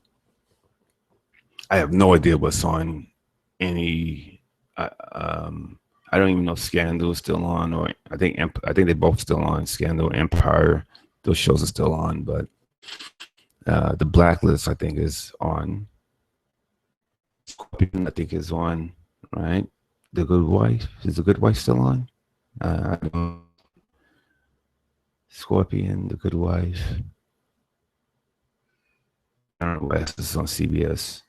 Speaker 2: I have no idea what's on any. I don't even know if Scandal is still on, or I think they both still on. Scandal, Empire, those shows are still on, but The Blacklist I think is on. Scorpion I think is on, right? The Good Wife, is The Good Wife still on? I don't know. Scorpion, The Good Wife. I don't know what else is on CBS.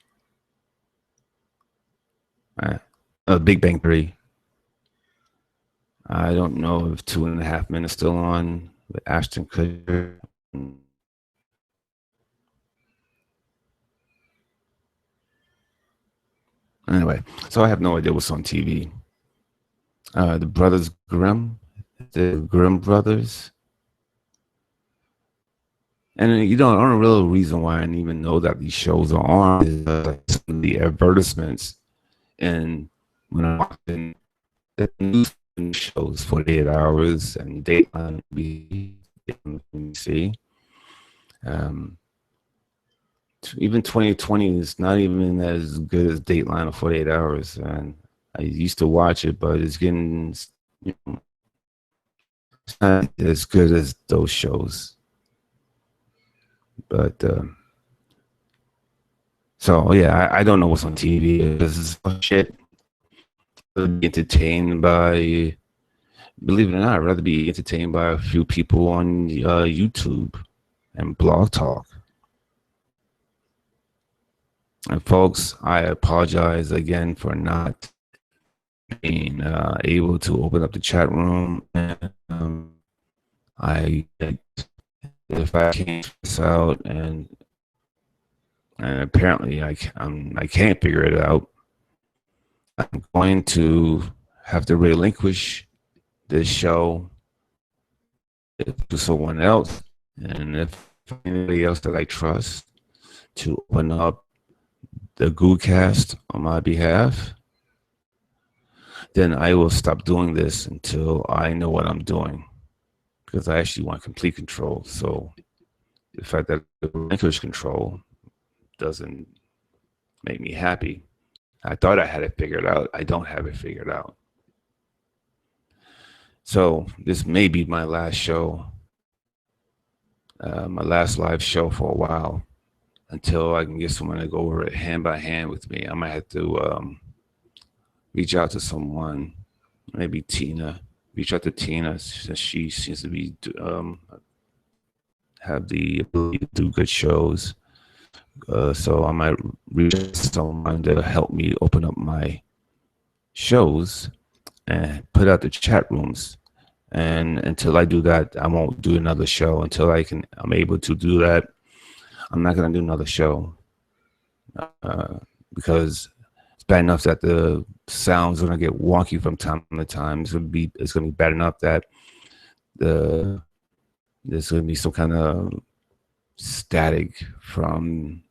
Speaker 2: Big Bang Theory. I don't know if 2.5 Men is still on with Ashton Kutcher. Anyway, so I have no idea what's on TV. The Brothers Grimm, the Grimm brothers. And the only real reason why I didn't even know that these shows are on is some of the advertisements. And when I'm watching the news shows, 48 Hours and Dateline BBC, even 2020 is not even as good as Dateline or 48 Hours. And I used to watch it, but it's getting, it's not as good as those shows. But so yeah, I don't know what's on TV. This is shit. Be entertained by, believe it or not, I'd rather be entertained by a few people on YouTube and Blog Talk. And folks, I apologize again for not being able to open up the chat room. And I, if I can't figure this out, and apparently I can't figure it out, I'm going to have to relinquish this show to someone else, and if anybody else that I trust to open up the Goocast on my behalf, then I will stop doing this until I know what I'm doing, because I actually want complete control. So the fact that I relinquish control doesn't make me happy. I thought I had it figured out. I don't have it figured out. So this may be my last show, my last live show for a while, until I can get someone to go over it hand by hand with me. I might have to reach out to someone, maybe Tina. Reach out to Tina, since she seems to be have the ability to do good shows. So I might reach out to someone to help me open up my shows and put out the chat rooms. And until I do that, I won't do another show. Until I'm able to do that, I'm not gonna do another show, because it's bad enough that the sound's gonna get wonky from time to time. It's gonna be bad enough that there's gonna be some kind of static from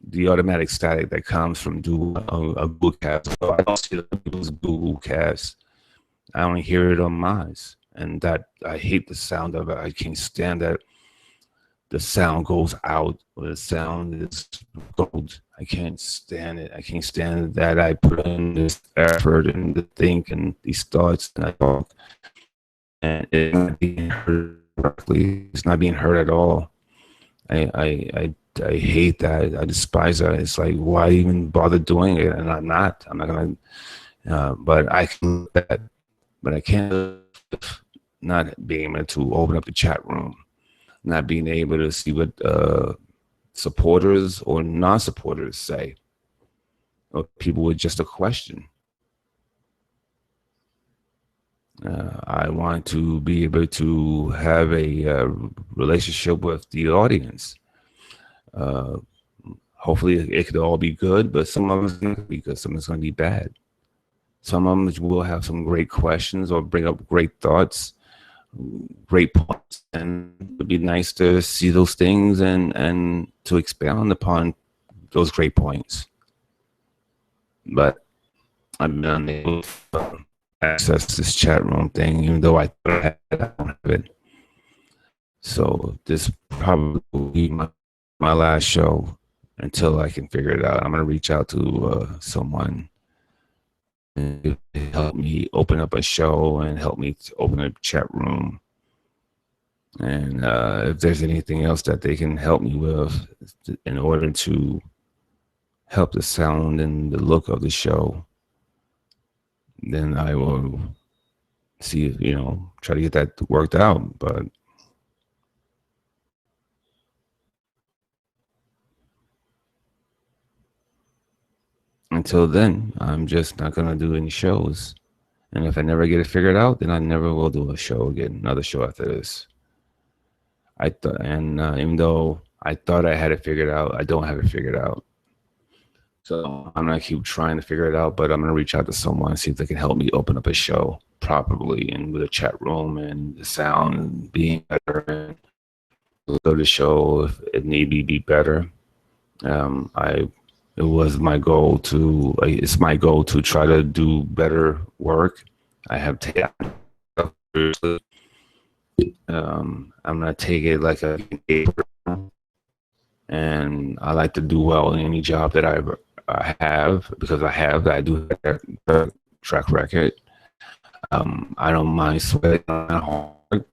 Speaker 2: the automatic static that comes from doing a Google Cast. So I don't see other people's Google Cast. I only hear it on mine, and that I hate the sound of it. I can't stand that the sound goes out, or the sound is gold. I can't stand it. I can't stand that I put in this effort and to think and these thoughts, and I talk, and it's not being heard correctly. It's not being heard at all. I hate that. I despise that. It's like, why even bother doing it? And I'm not gonna. But I can. But I can't. Not being able to open up the chat room, not being able to see what supporters or non-supporters say, or people with just a question. I want to be able to have a relationship with the audience. Hopefully it could all be good, but some of it's not going to be good. Some of it's going to be bad. Some of them will have some great questions or bring up great thoughts, great points, and it would be nice to see those things and to expound upon those great points. But I've been unable to access this chat room thing, even though I don't have it. So this probably will be my last show until I can figure it out. I'm gonna reach out to someone and help me open up a show and help me to open a chat room. And if there's anything else that they can help me with in order to help the sound and the look of the show, then I will see, try to get that worked out. But until then, I'm just not going to do any shows. And if I never get it figured out, then I never will do a show again, another show after this. Even though I thought I had it figured out, I don't have it figured out. So I'm going to keep trying to figure it out, but I'm going to reach out to someone and see if they can help me open up a show properly and with a chat room and the sound being better, and go to show if it need be better. It's my goal to try to do better work. I have taken I'm gonna take it like a and I like to do well in any job that I have, because I do have a track record. I don't mind sweating hard.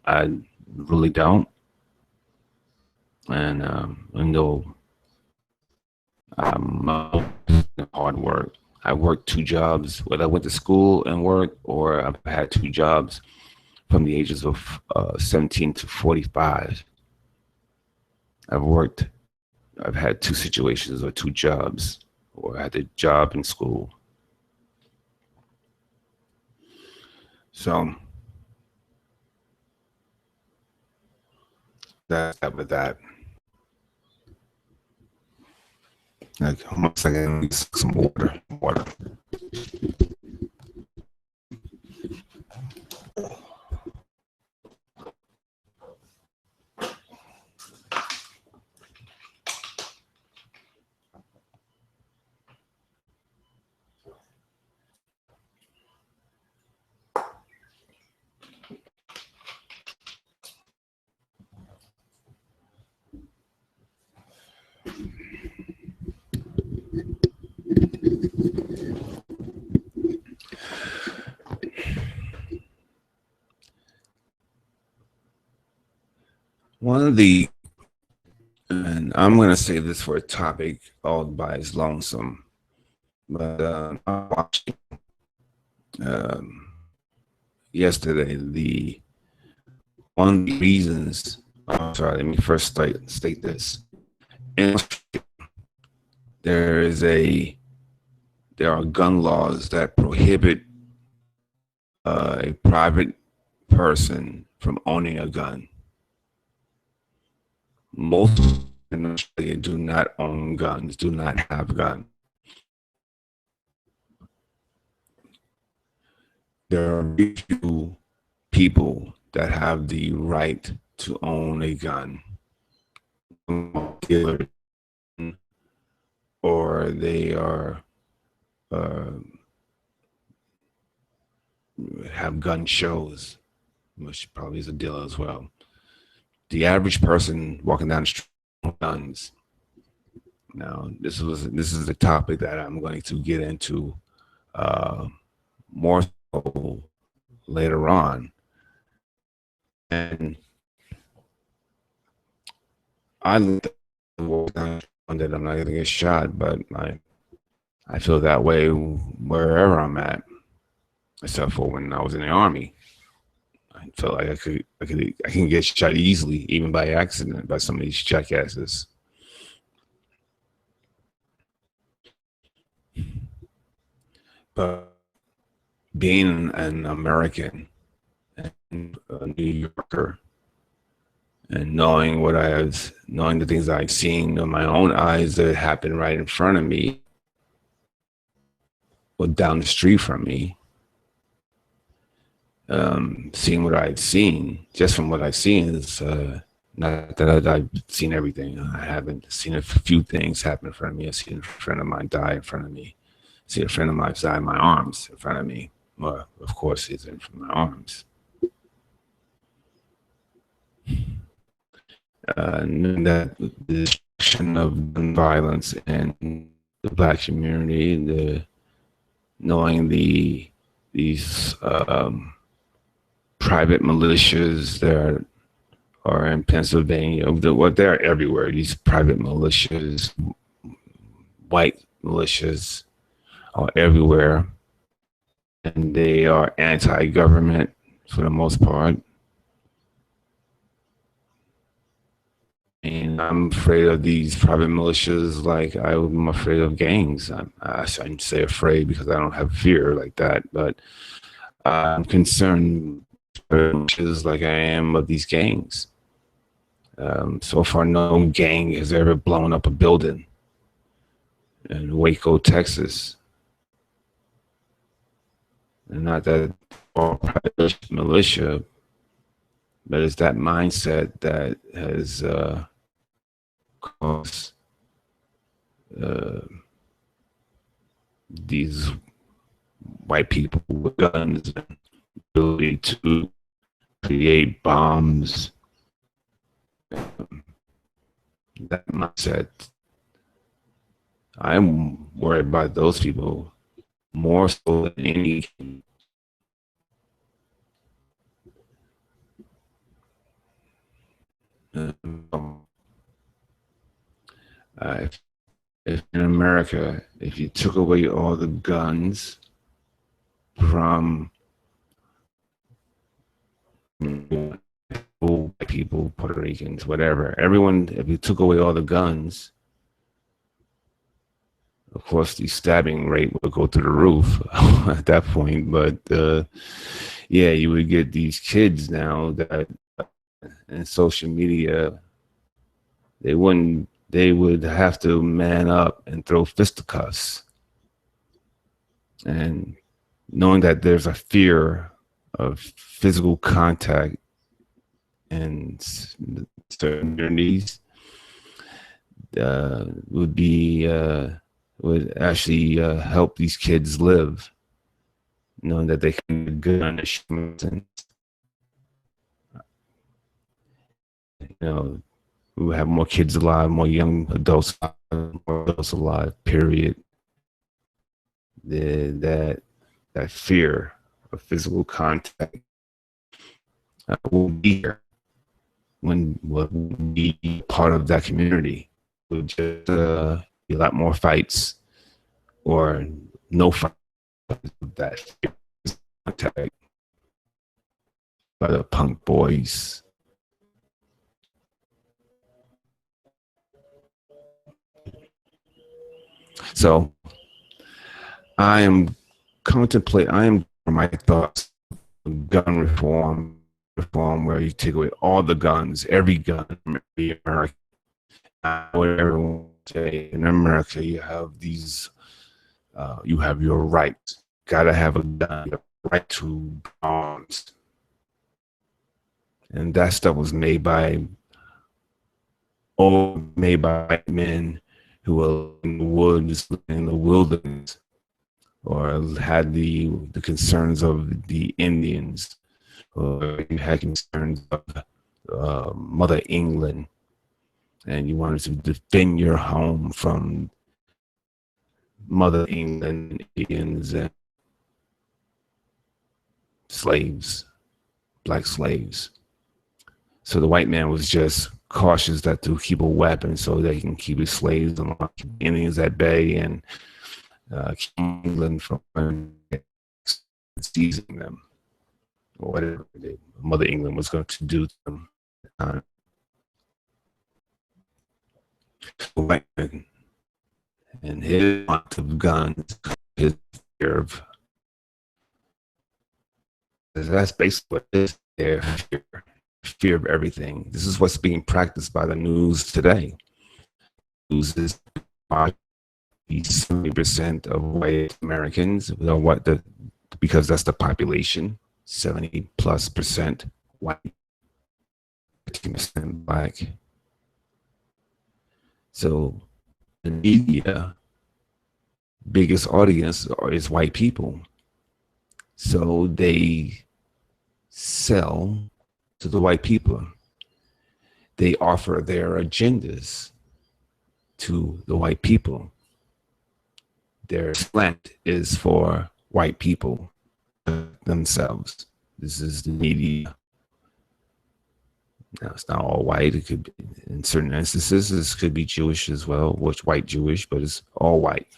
Speaker 2: I really don't. And even though I'm hard work, I worked 2 jobs, whether I went to school and worked, or I've had 2 jobs from the ages of 17 to 45. I've worked I've had 2 situations or 2 jobs, or I had a job in school. So that's that with that. Like, almost like I need some water. One of the, and I'm going to say this for a topic all by its lonesome, but I watched yesterday the one of the reasons. I'm sorry, let me first state this. There is there are gun laws that prohibit a private person from owning a gun. Most in Australia do not own guns, do not have guns. There are very few people that have the right to own a gun, or they are have gun shows, which probably is a deal as well. The average person walking down the street with guns. Now, this is the topic that I'm going to get into more so later on, and I walk down that I'm not going to get shot, but I feel that way wherever I'm at, except for when I was in the Army. I felt like I can get shot easily, even by accident, by some of these jackasses. But being an American and a New Yorker, and knowing the things I've seen in my own eyes that happened right in front of me, or down the street from me, seeing what I've seen, just from what I've seen, is not that I've seen everything. I haven't seen a few things happen in front of me. I've seen a friend of mine die in front of me. I've seen a friend of mine die in my arms in front of me. Well, of course, he's in my arms. That the destruction of gun violence in the Black community, knowing these private militias that are in Pennsylvania, they're everywhere. These private militias, white militias, are everywhere, and they are anti-government for the most part. And I'm afraid of these private militias like I'm afraid of gangs. I shouldn't say afraid because I don't have fear like that, but I'm concerned like I am of these gangs. So far, no gang has ever blown up a building in Waco, Texas. And not that all private militia, but it's that mindset that has caused these white people with guns and ability to create bombs. That mindset, I'm worried about those people more so than any. If in America, if you took away all the guns from people, Puerto Ricans, whatever, everyone, if you took away all the guns Of course, the stabbing rate would go through the roof at that point. But yeah, you would get these kids now that in social media, they would have to man up and throw fisticuffs. And knowing that there's a fear of physical contact in certain communities would actually help these kids live, knowing that they can get good punishment, and we would have more kids alive, more young adults alive, more adults alive, period. That fear of physical contact will be here when we'll be part of that community. We'll just be a lot more fights or no fights. That fear of contact by the punk boys. So I am my thoughts on gun reform, where you take away all the guns, every gun in America. Whatever say in America, you have these, you have your rights. Gotta have a gun, your right to arms. And that stuff was made by men who were in the woods, in the wilderness, or had the concerns of the Indians, or you had concerns of Mother England, and you wanted to defend your home from Mother England, Indians, and slaves, black slaves. So the white man was just cautious that to keep a weapon so that he can keep his slaves and keep Indians at bay, and keep England from seizing them, or whatever Mother England was going to do to them. The white man and his want of guns, his fear of, that's basically what it is, their fear of everything. This is what's being practiced by the news today. News is 70% of white Americans, because that's the population, 70+% white, 15% black. So the media biggest audience is white people. So they sell to the white people. They offer their agendas to the white people. Their slant is for white people themselves. This is the media. Now, it's not all white. It could be, in certain instances, this could be Jewish as well, which white Jewish, but it's all white.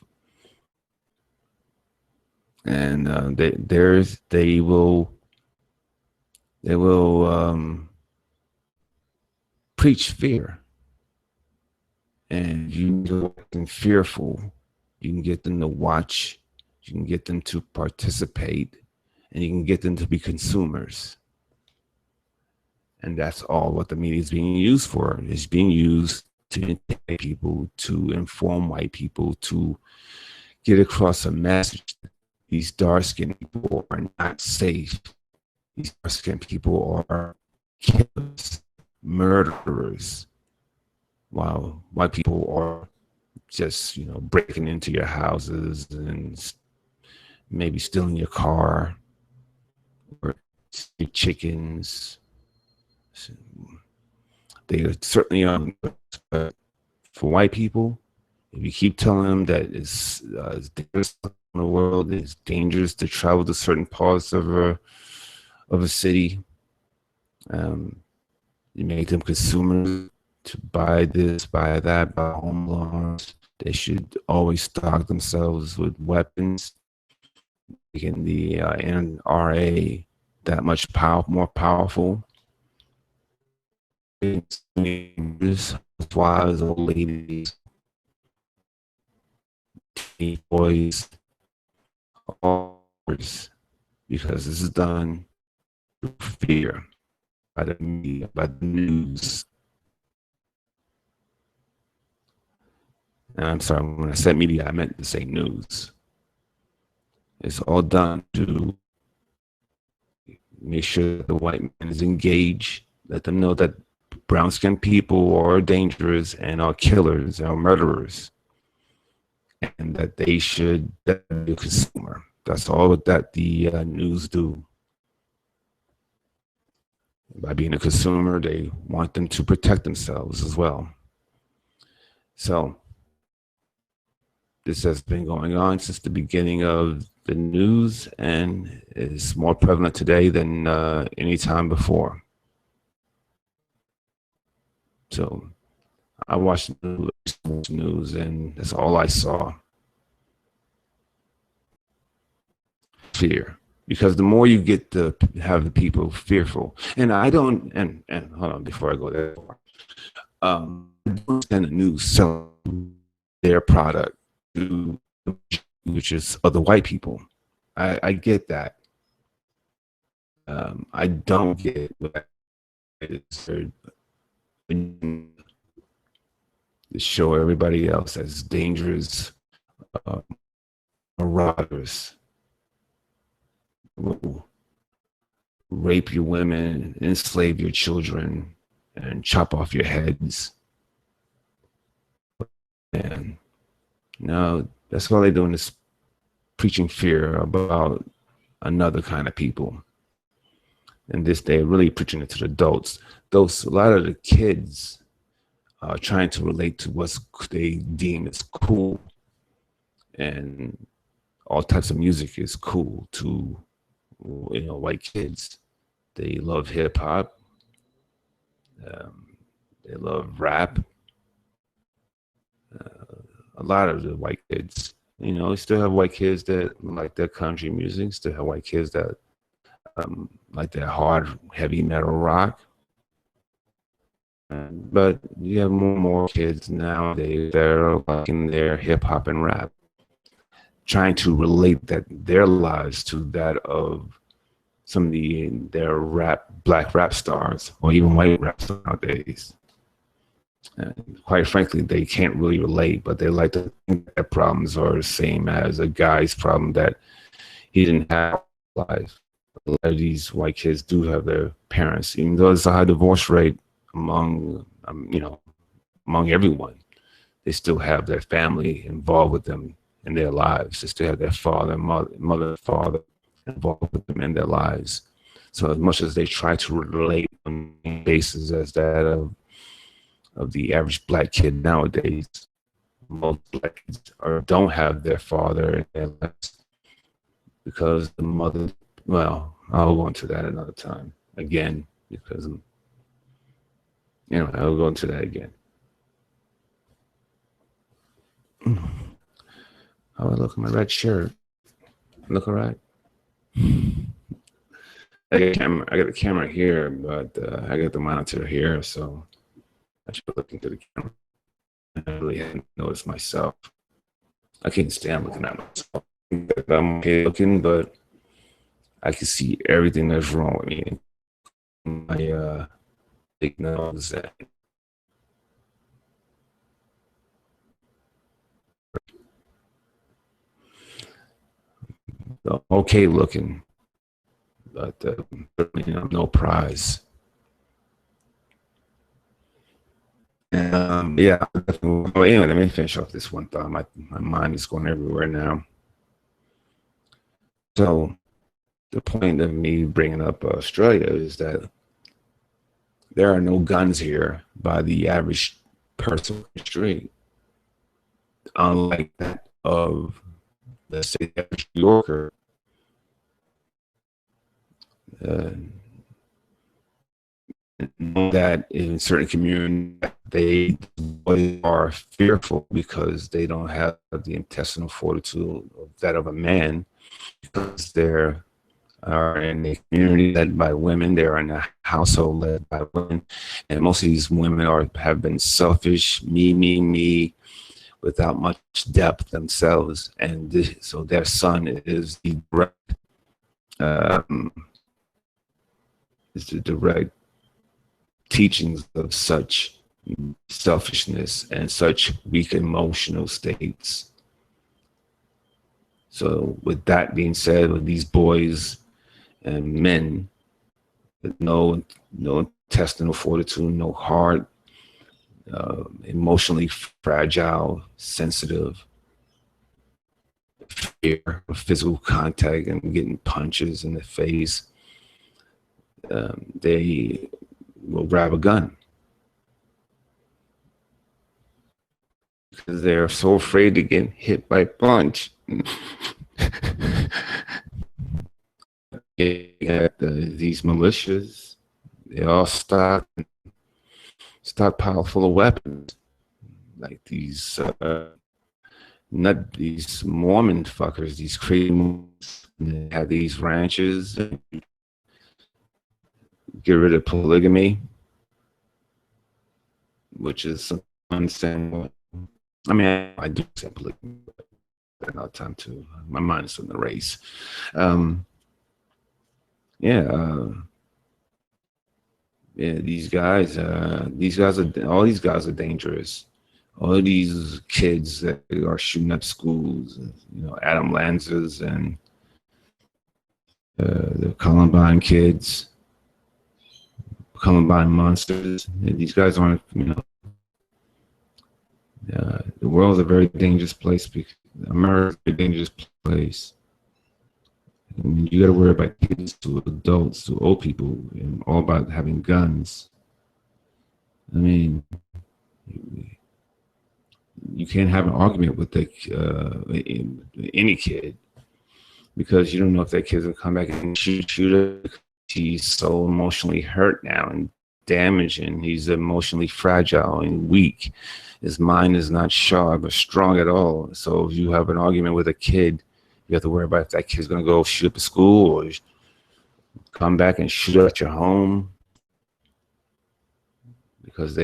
Speaker 2: And they will preach fear, and you can make them fearful. You can get them to watch. You can get them to participate, and you can get them to be consumers. And that's all what the media is being used for. It's being used to intimidate people, to inform white people, to get across a message. These dark-skinned people are not safe. These dark-skinned people are killers, murderers, while white people are just, breaking into your houses and maybe stealing your car or your chickens. They are certainly but for white people, if you keep telling them that it's dangerous in the world, it's dangerous to travel to certain parts of a city, you make them consumers to buy this, buy that, buy home loans. They should always stock themselves with weapons, making the NRA that much more powerful. Wives, old ladies, boys, all because this is done through fear by the media, by the news. And I'm sorry, when I said media, I meant to say news. It's all done to make sure that the white man is engaged, let them know that brown-skinned people are dangerous and are killers, are murderers, and that they should be a consumer. That's all that the news do. By being a consumer, they want them to protect themselves as well. So this has been going on since the beginning of the news, and is more prevalent today than any time before. So I watched the news, and that's all I saw. Fear. Because the more you get to have the people fearful, and I don't, and hold on before I go there, I don't understand the news selling their product to, which is other white people. I get that. I don't get what it's to show everybody else as dangerous marauders. Rape your women, enslave your children, and chop off your heads. And no, that's all they're doing is preaching fear about another kind of people. And this, they're really preaching it to the adults. A lot of the kids are trying to relate to what they deem as cool. And all types of music is cool to, you know, white kids. They love hip hop. They love rap. A lot of the white kids, you know, still have white kids that like their country music, still have white kids that like their hard, heavy metal rock. But you have more kids nowadays that are liking their hip hop and rap, trying to relate their lives to that of some of their black rap stars, or even white rap stars nowadays. And quite frankly, they can't really relate, but they like to think their problems are the same as a guy's problem that he didn't have life. A lot of these white kids do have their parents, even though there's a high divorce rate among, you know, among everyone. They still have their family involved with them in their lives. They still have their father, mother, father involved with them in their lives. So as much as they try to relate on the basis as that of the average black kid nowadays, most black kids don't have their father in their lives because the mother, well, I'll go into that another time again, because, you know, I'll go into that again. Oh, look at my red shirt. Look all right. I got a camera here, but I got the monitor here, so I should look into the camera. I really hadn't noticed myself. I can't stand looking at myself. I'm okay looking, but I can see everything that's wrong with me. My big nose. Okay looking, but you know, no prize. And yeah, well, anyway, let me finish off this one thought. My mind is going everywhere now. So the point of me bringing up Australia is that there are no guns here by the average person on the street, unlike that of, let's say, the average New Yorker. That in certain communities they are fearful because they don't have the intestinal fortitude of that of a man, because they're in a community led by women, they're in a household led by women, and most of these women have been selfish, me, without much depth themselves. And so their son um, is the direct teachings of such selfishness and such weak emotional states. So with that being said, with these boys and men with no intestinal fortitude, no heart, emotionally fragile, sensitive, fear of physical contact and getting punches in the face, they will grab a gun because they're so afraid to get hit by a punch. These militias, they all stockpile full of weapons, like these these Mormon fuckers, these crazy. They have these ranches, get rid of polygamy, which is some understandable. I mean, I do say polygamy, but I don't have time to. My mind is on the race. Yeah, these guys are all these guys are dangerous. All these kids that are shooting up schools, you know, Adam Lanzers and the Columbine kids, Columbine monsters. These guys aren't, you know, the world's a very dangerous place. America's a dangerous place. I mean, you got to worry about kids, to adults, to old people, and all about having guns. I mean, you can't have an argument with any kid because you don't know if that kid's gonna come back and shoot it. He's so emotionally hurt now and damaged, and he's emotionally fragile and weak. His mind is not sharp or strong at all. So if you have an argument with a kid, you have to worry about if that kid's gonna go shoot up a school or come back and shoot at your home because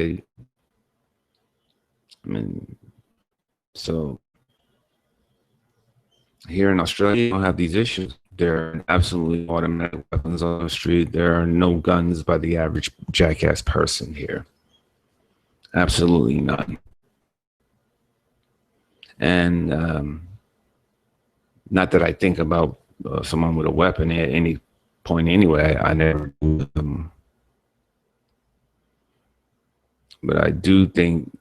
Speaker 2: so here in Australia, you don't have these issues. There are absolutely automatic weapons on the street. There are no guns by the average jackass person here. Absolutely none. And not that I think about someone with a weapon at any point anyway. I never do with them. But I do think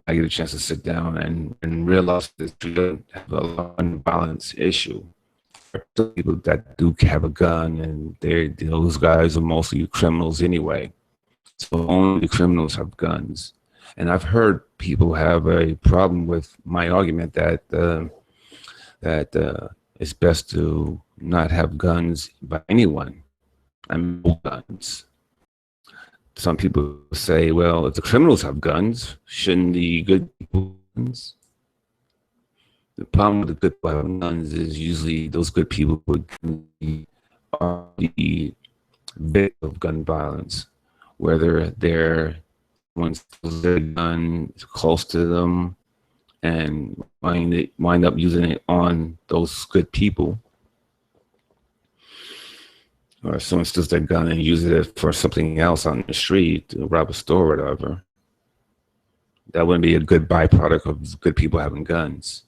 Speaker 2: I get a chance to sit down and realize that we don't have a lot of unbalanced issue. Some people that do have a gun, and those guys are mostly criminals anyway. So only the criminals have guns. And I've heard people have a problem with my argument that it's best to not have guns by anyone. I mean, no guns. Some people say, well, if the criminals have guns, shouldn't the good people have guns? The problem with the good people having guns is usually those good people are the victim of gun violence, whether they're ones with their gun close to them and wind up using it on those good people, or someone steals their gun and uses it for something else on the street, to rob a store or whatever. That wouldn't be a good byproduct of good people having guns.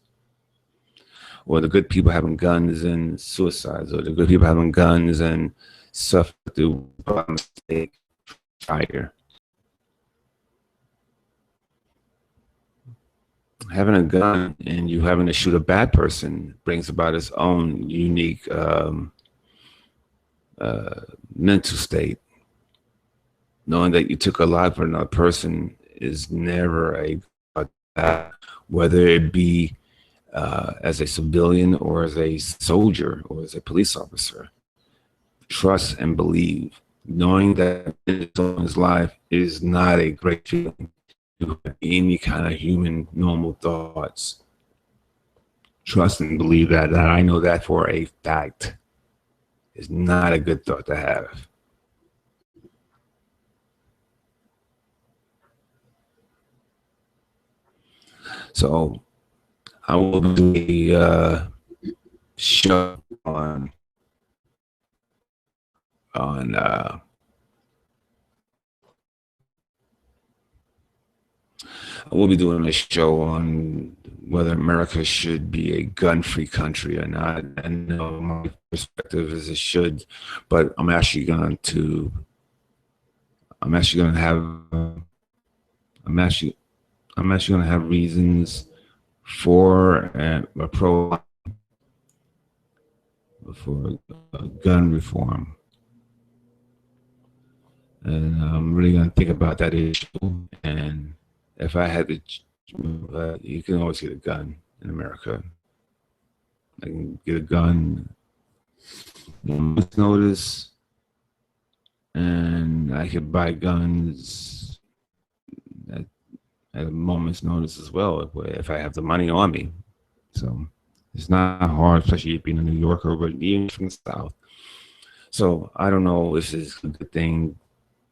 Speaker 2: Or the good people having guns and suicides, or the good people having guns and suffer through by mistake, fire. Having a gun and you having to shoot a bad person brings about its own unique mental state. Knowing that you took a life for another person is never whether it be as a civilian or as a soldier or as a police officer. Trust and believe. Knowing that someone's life is not a great feeling to have any kind of human normal thoughts. Trust and believe that I know that for a fact. Is not a good thought to have. So I will do a show on we'll be doing a show on whether America should be a gun-free country or not. And my perspective is it should, but I'm actually going to have I'm actually going to have reasons for a pro for gun reform, and I'm really going to think about that issue. And if I had to, you can always get a gun in America. I can get a gun month's notice, and I could buy guns at a moment's notice as well if I have the money on me. So it's not hard, especially being a New Yorker, but even from the South. So I don't know if it's a good thing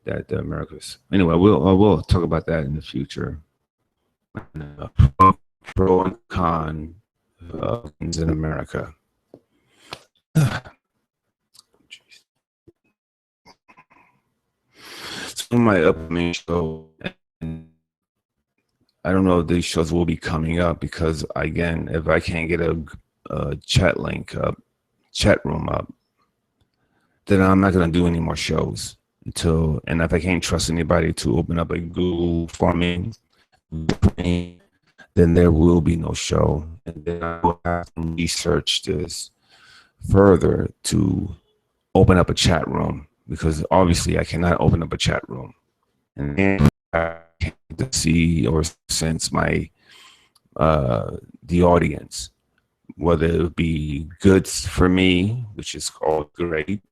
Speaker 2: that America's. Anyway, we'll talk about that in the future. Pro and con in America. So my upcoming show, and I don't know if these shows will be coming up because, again, if I can't get a chat link up, chat room up, then I'm not going to do any more shows until, and if I can't trust anybody to open up a Google for me, then there will be no show. And then I will have to research this further to open up a chat room, because obviously I cannot open up a chat room and then I can't see or sense my the audience, whether it be good for me, which is called great,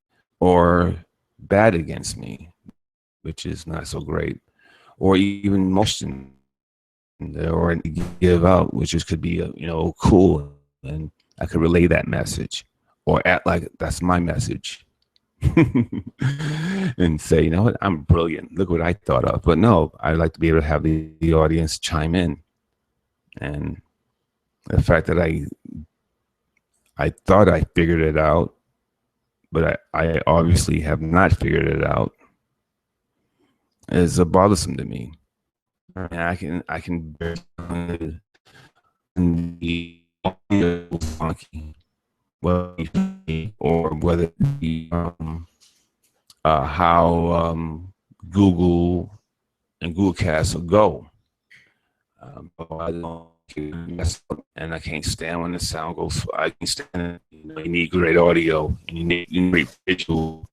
Speaker 2: or bad against me, which is not so great, or even motion or give out, which is could be cool, and I could relay that message or act like that's my message. And say, you know what, I'm brilliant. Look what I thought of. But no, I'd like to be able to have the audience chime in. And the fact that I thought I figured it out, but I obviously have not figured it out, is bothersome to me. And I can the funky, or whether it be how Google and Google Cast will go. I don't mess up, and I can't stand when the sound goes. I can stand. You need great audio, and you need great visual.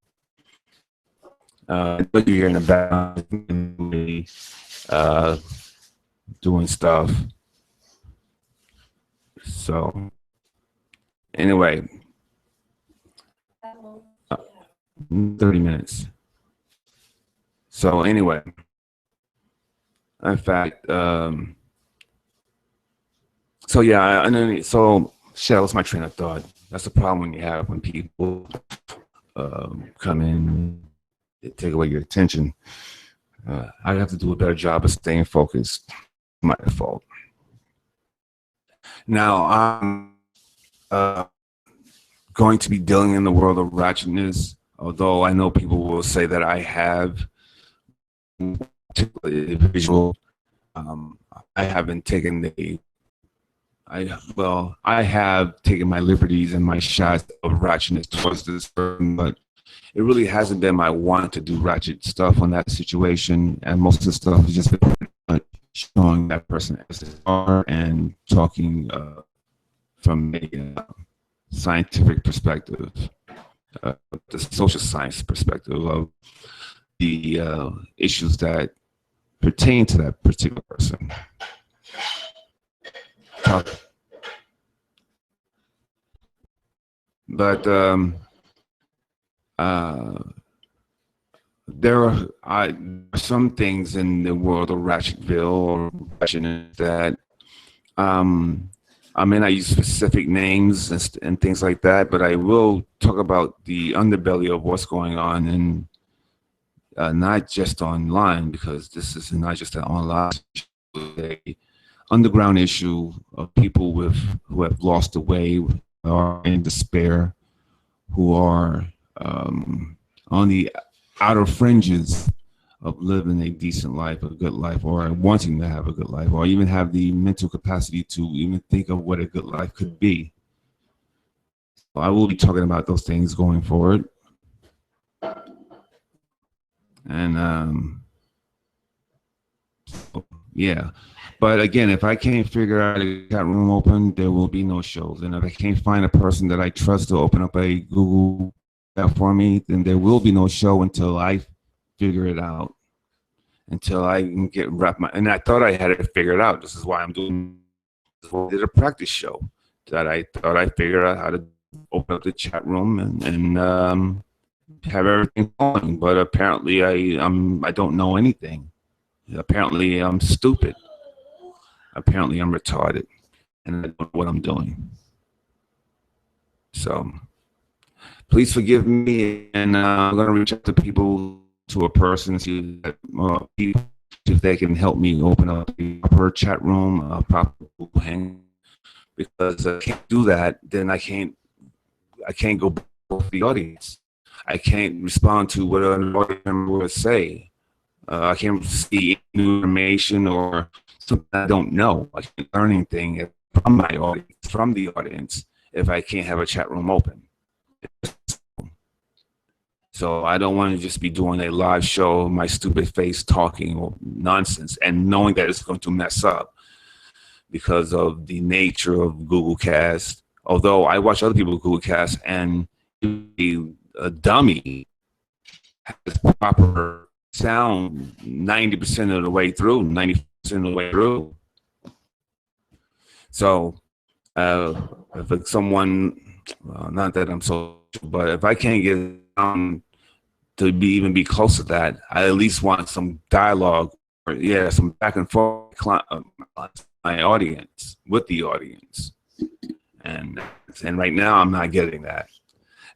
Speaker 2: But you're in the background, doing stuff. So anyway, 30 minutes. So anyway, in fact, so yeah, so shit, that was my train of thought. That's the problem when people come in, they take away your attention. I have to do a better job of staying focused. My fault. Now I'm going to be dealing in the world of ratchetness, although I know people will say that I have visual. I haven't taken I have taken my liberties and my shots of ratchetness towards this person, but it really hasn't been my want to do ratchet stuff on that situation. And most of the stuff has just been showing that person as they are and talking from a scientific perspective, the social science perspective of the issues that pertain to that particular person. But there are some things in the world of Ratchetville or Ratchetness that I may not use specific names and things like that, but I will talk about the underbelly of what's going on, and not just online, because this is not just an online issue, a underground issue of people who have lost the way, who are in despair, who are on the outer fringes of living a decent life, a good life, or wanting to have a good life, or even have the mental capacity to even think of what a good life could be. So I will be talking about those things going forward. And so, yeah. But again, if I can't figure out a chat room open, there will be no shows. And if I can't find a person that I trust to open up a Google chat for me, then there will be no show until I figure it out. Until I can get wrap my, and I thought I had it figured out. This is why I'm doing. I did a practice show that I thought I figured out how to open up the chat room and have everything going. But apparently I don't know anything. Apparently I'm stupid. Apparently I'm retarded, and I don't know what I'm doing. So please forgive me, and I'm gonna reach out to people, to a person, see if they can help me open up a proper chat room, a proper hang. Because I can't do that, then I can't go with the audience. I can't respond to what an audience member would say. I can't see new information or something I don't know. I can't learn anything from my audience, from the audience, if I can't have a chat room open. So I don't want to just be doing a live show, my stupid face talking or nonsense, and knowing that it's going to mess up because of the nature of Google Cast. Although I watch other people Google Cast, and a dummy has proper sound 90% of the way through, 90% of the way through. So if it's someone, not that I'm social, but if I can't get to even be close to that, I at least want some dialogue, or some back and forth my audience, with the audience. And right now I'm not getting that.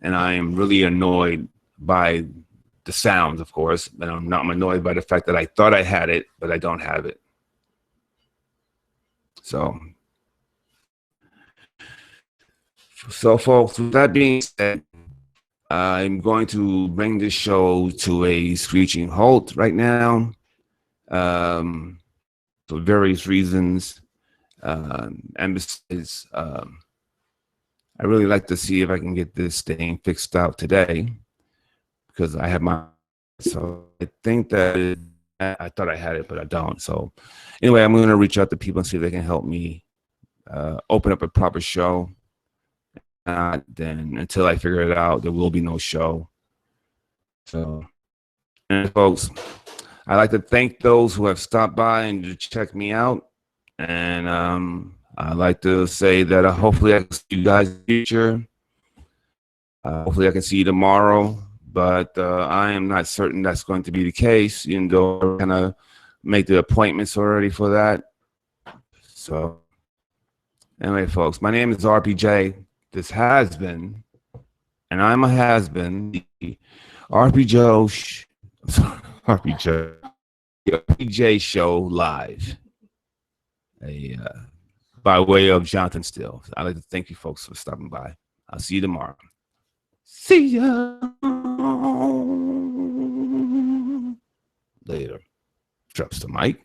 Speaker 2: And I am really annoyed by the sounds, of course, but I'm annoyed by the fact that I thought I had it, but I don't have it. So folks, with that being said, I'm going to bring this show to a screeching halt right now, for various reasons. And besides, I really like to see if I can get this thing fixed out today, because I have so I think that I thought I had it, but I don't. So anyway, I'm going to reach out to people and see if they can help me open up a proper show. Then until I figure it out, there will be no show. So, and folks, I'd like to thank those who have stopped by and checked me out. And I'd like to say that hopefully I can see you guys in the future. Hopefully I can see you tomorrow. But I am not certain that's going to be the case, even though I'm going to make the appointments already for that. So anyway, folks, my name is RPJ. This has been, and I'm a has-been, the RPJ show live, by way of Johnathan Steele. I'd like to thank you folks for stopping by. I'll see you tomorrow. See ya later. Drops the mic.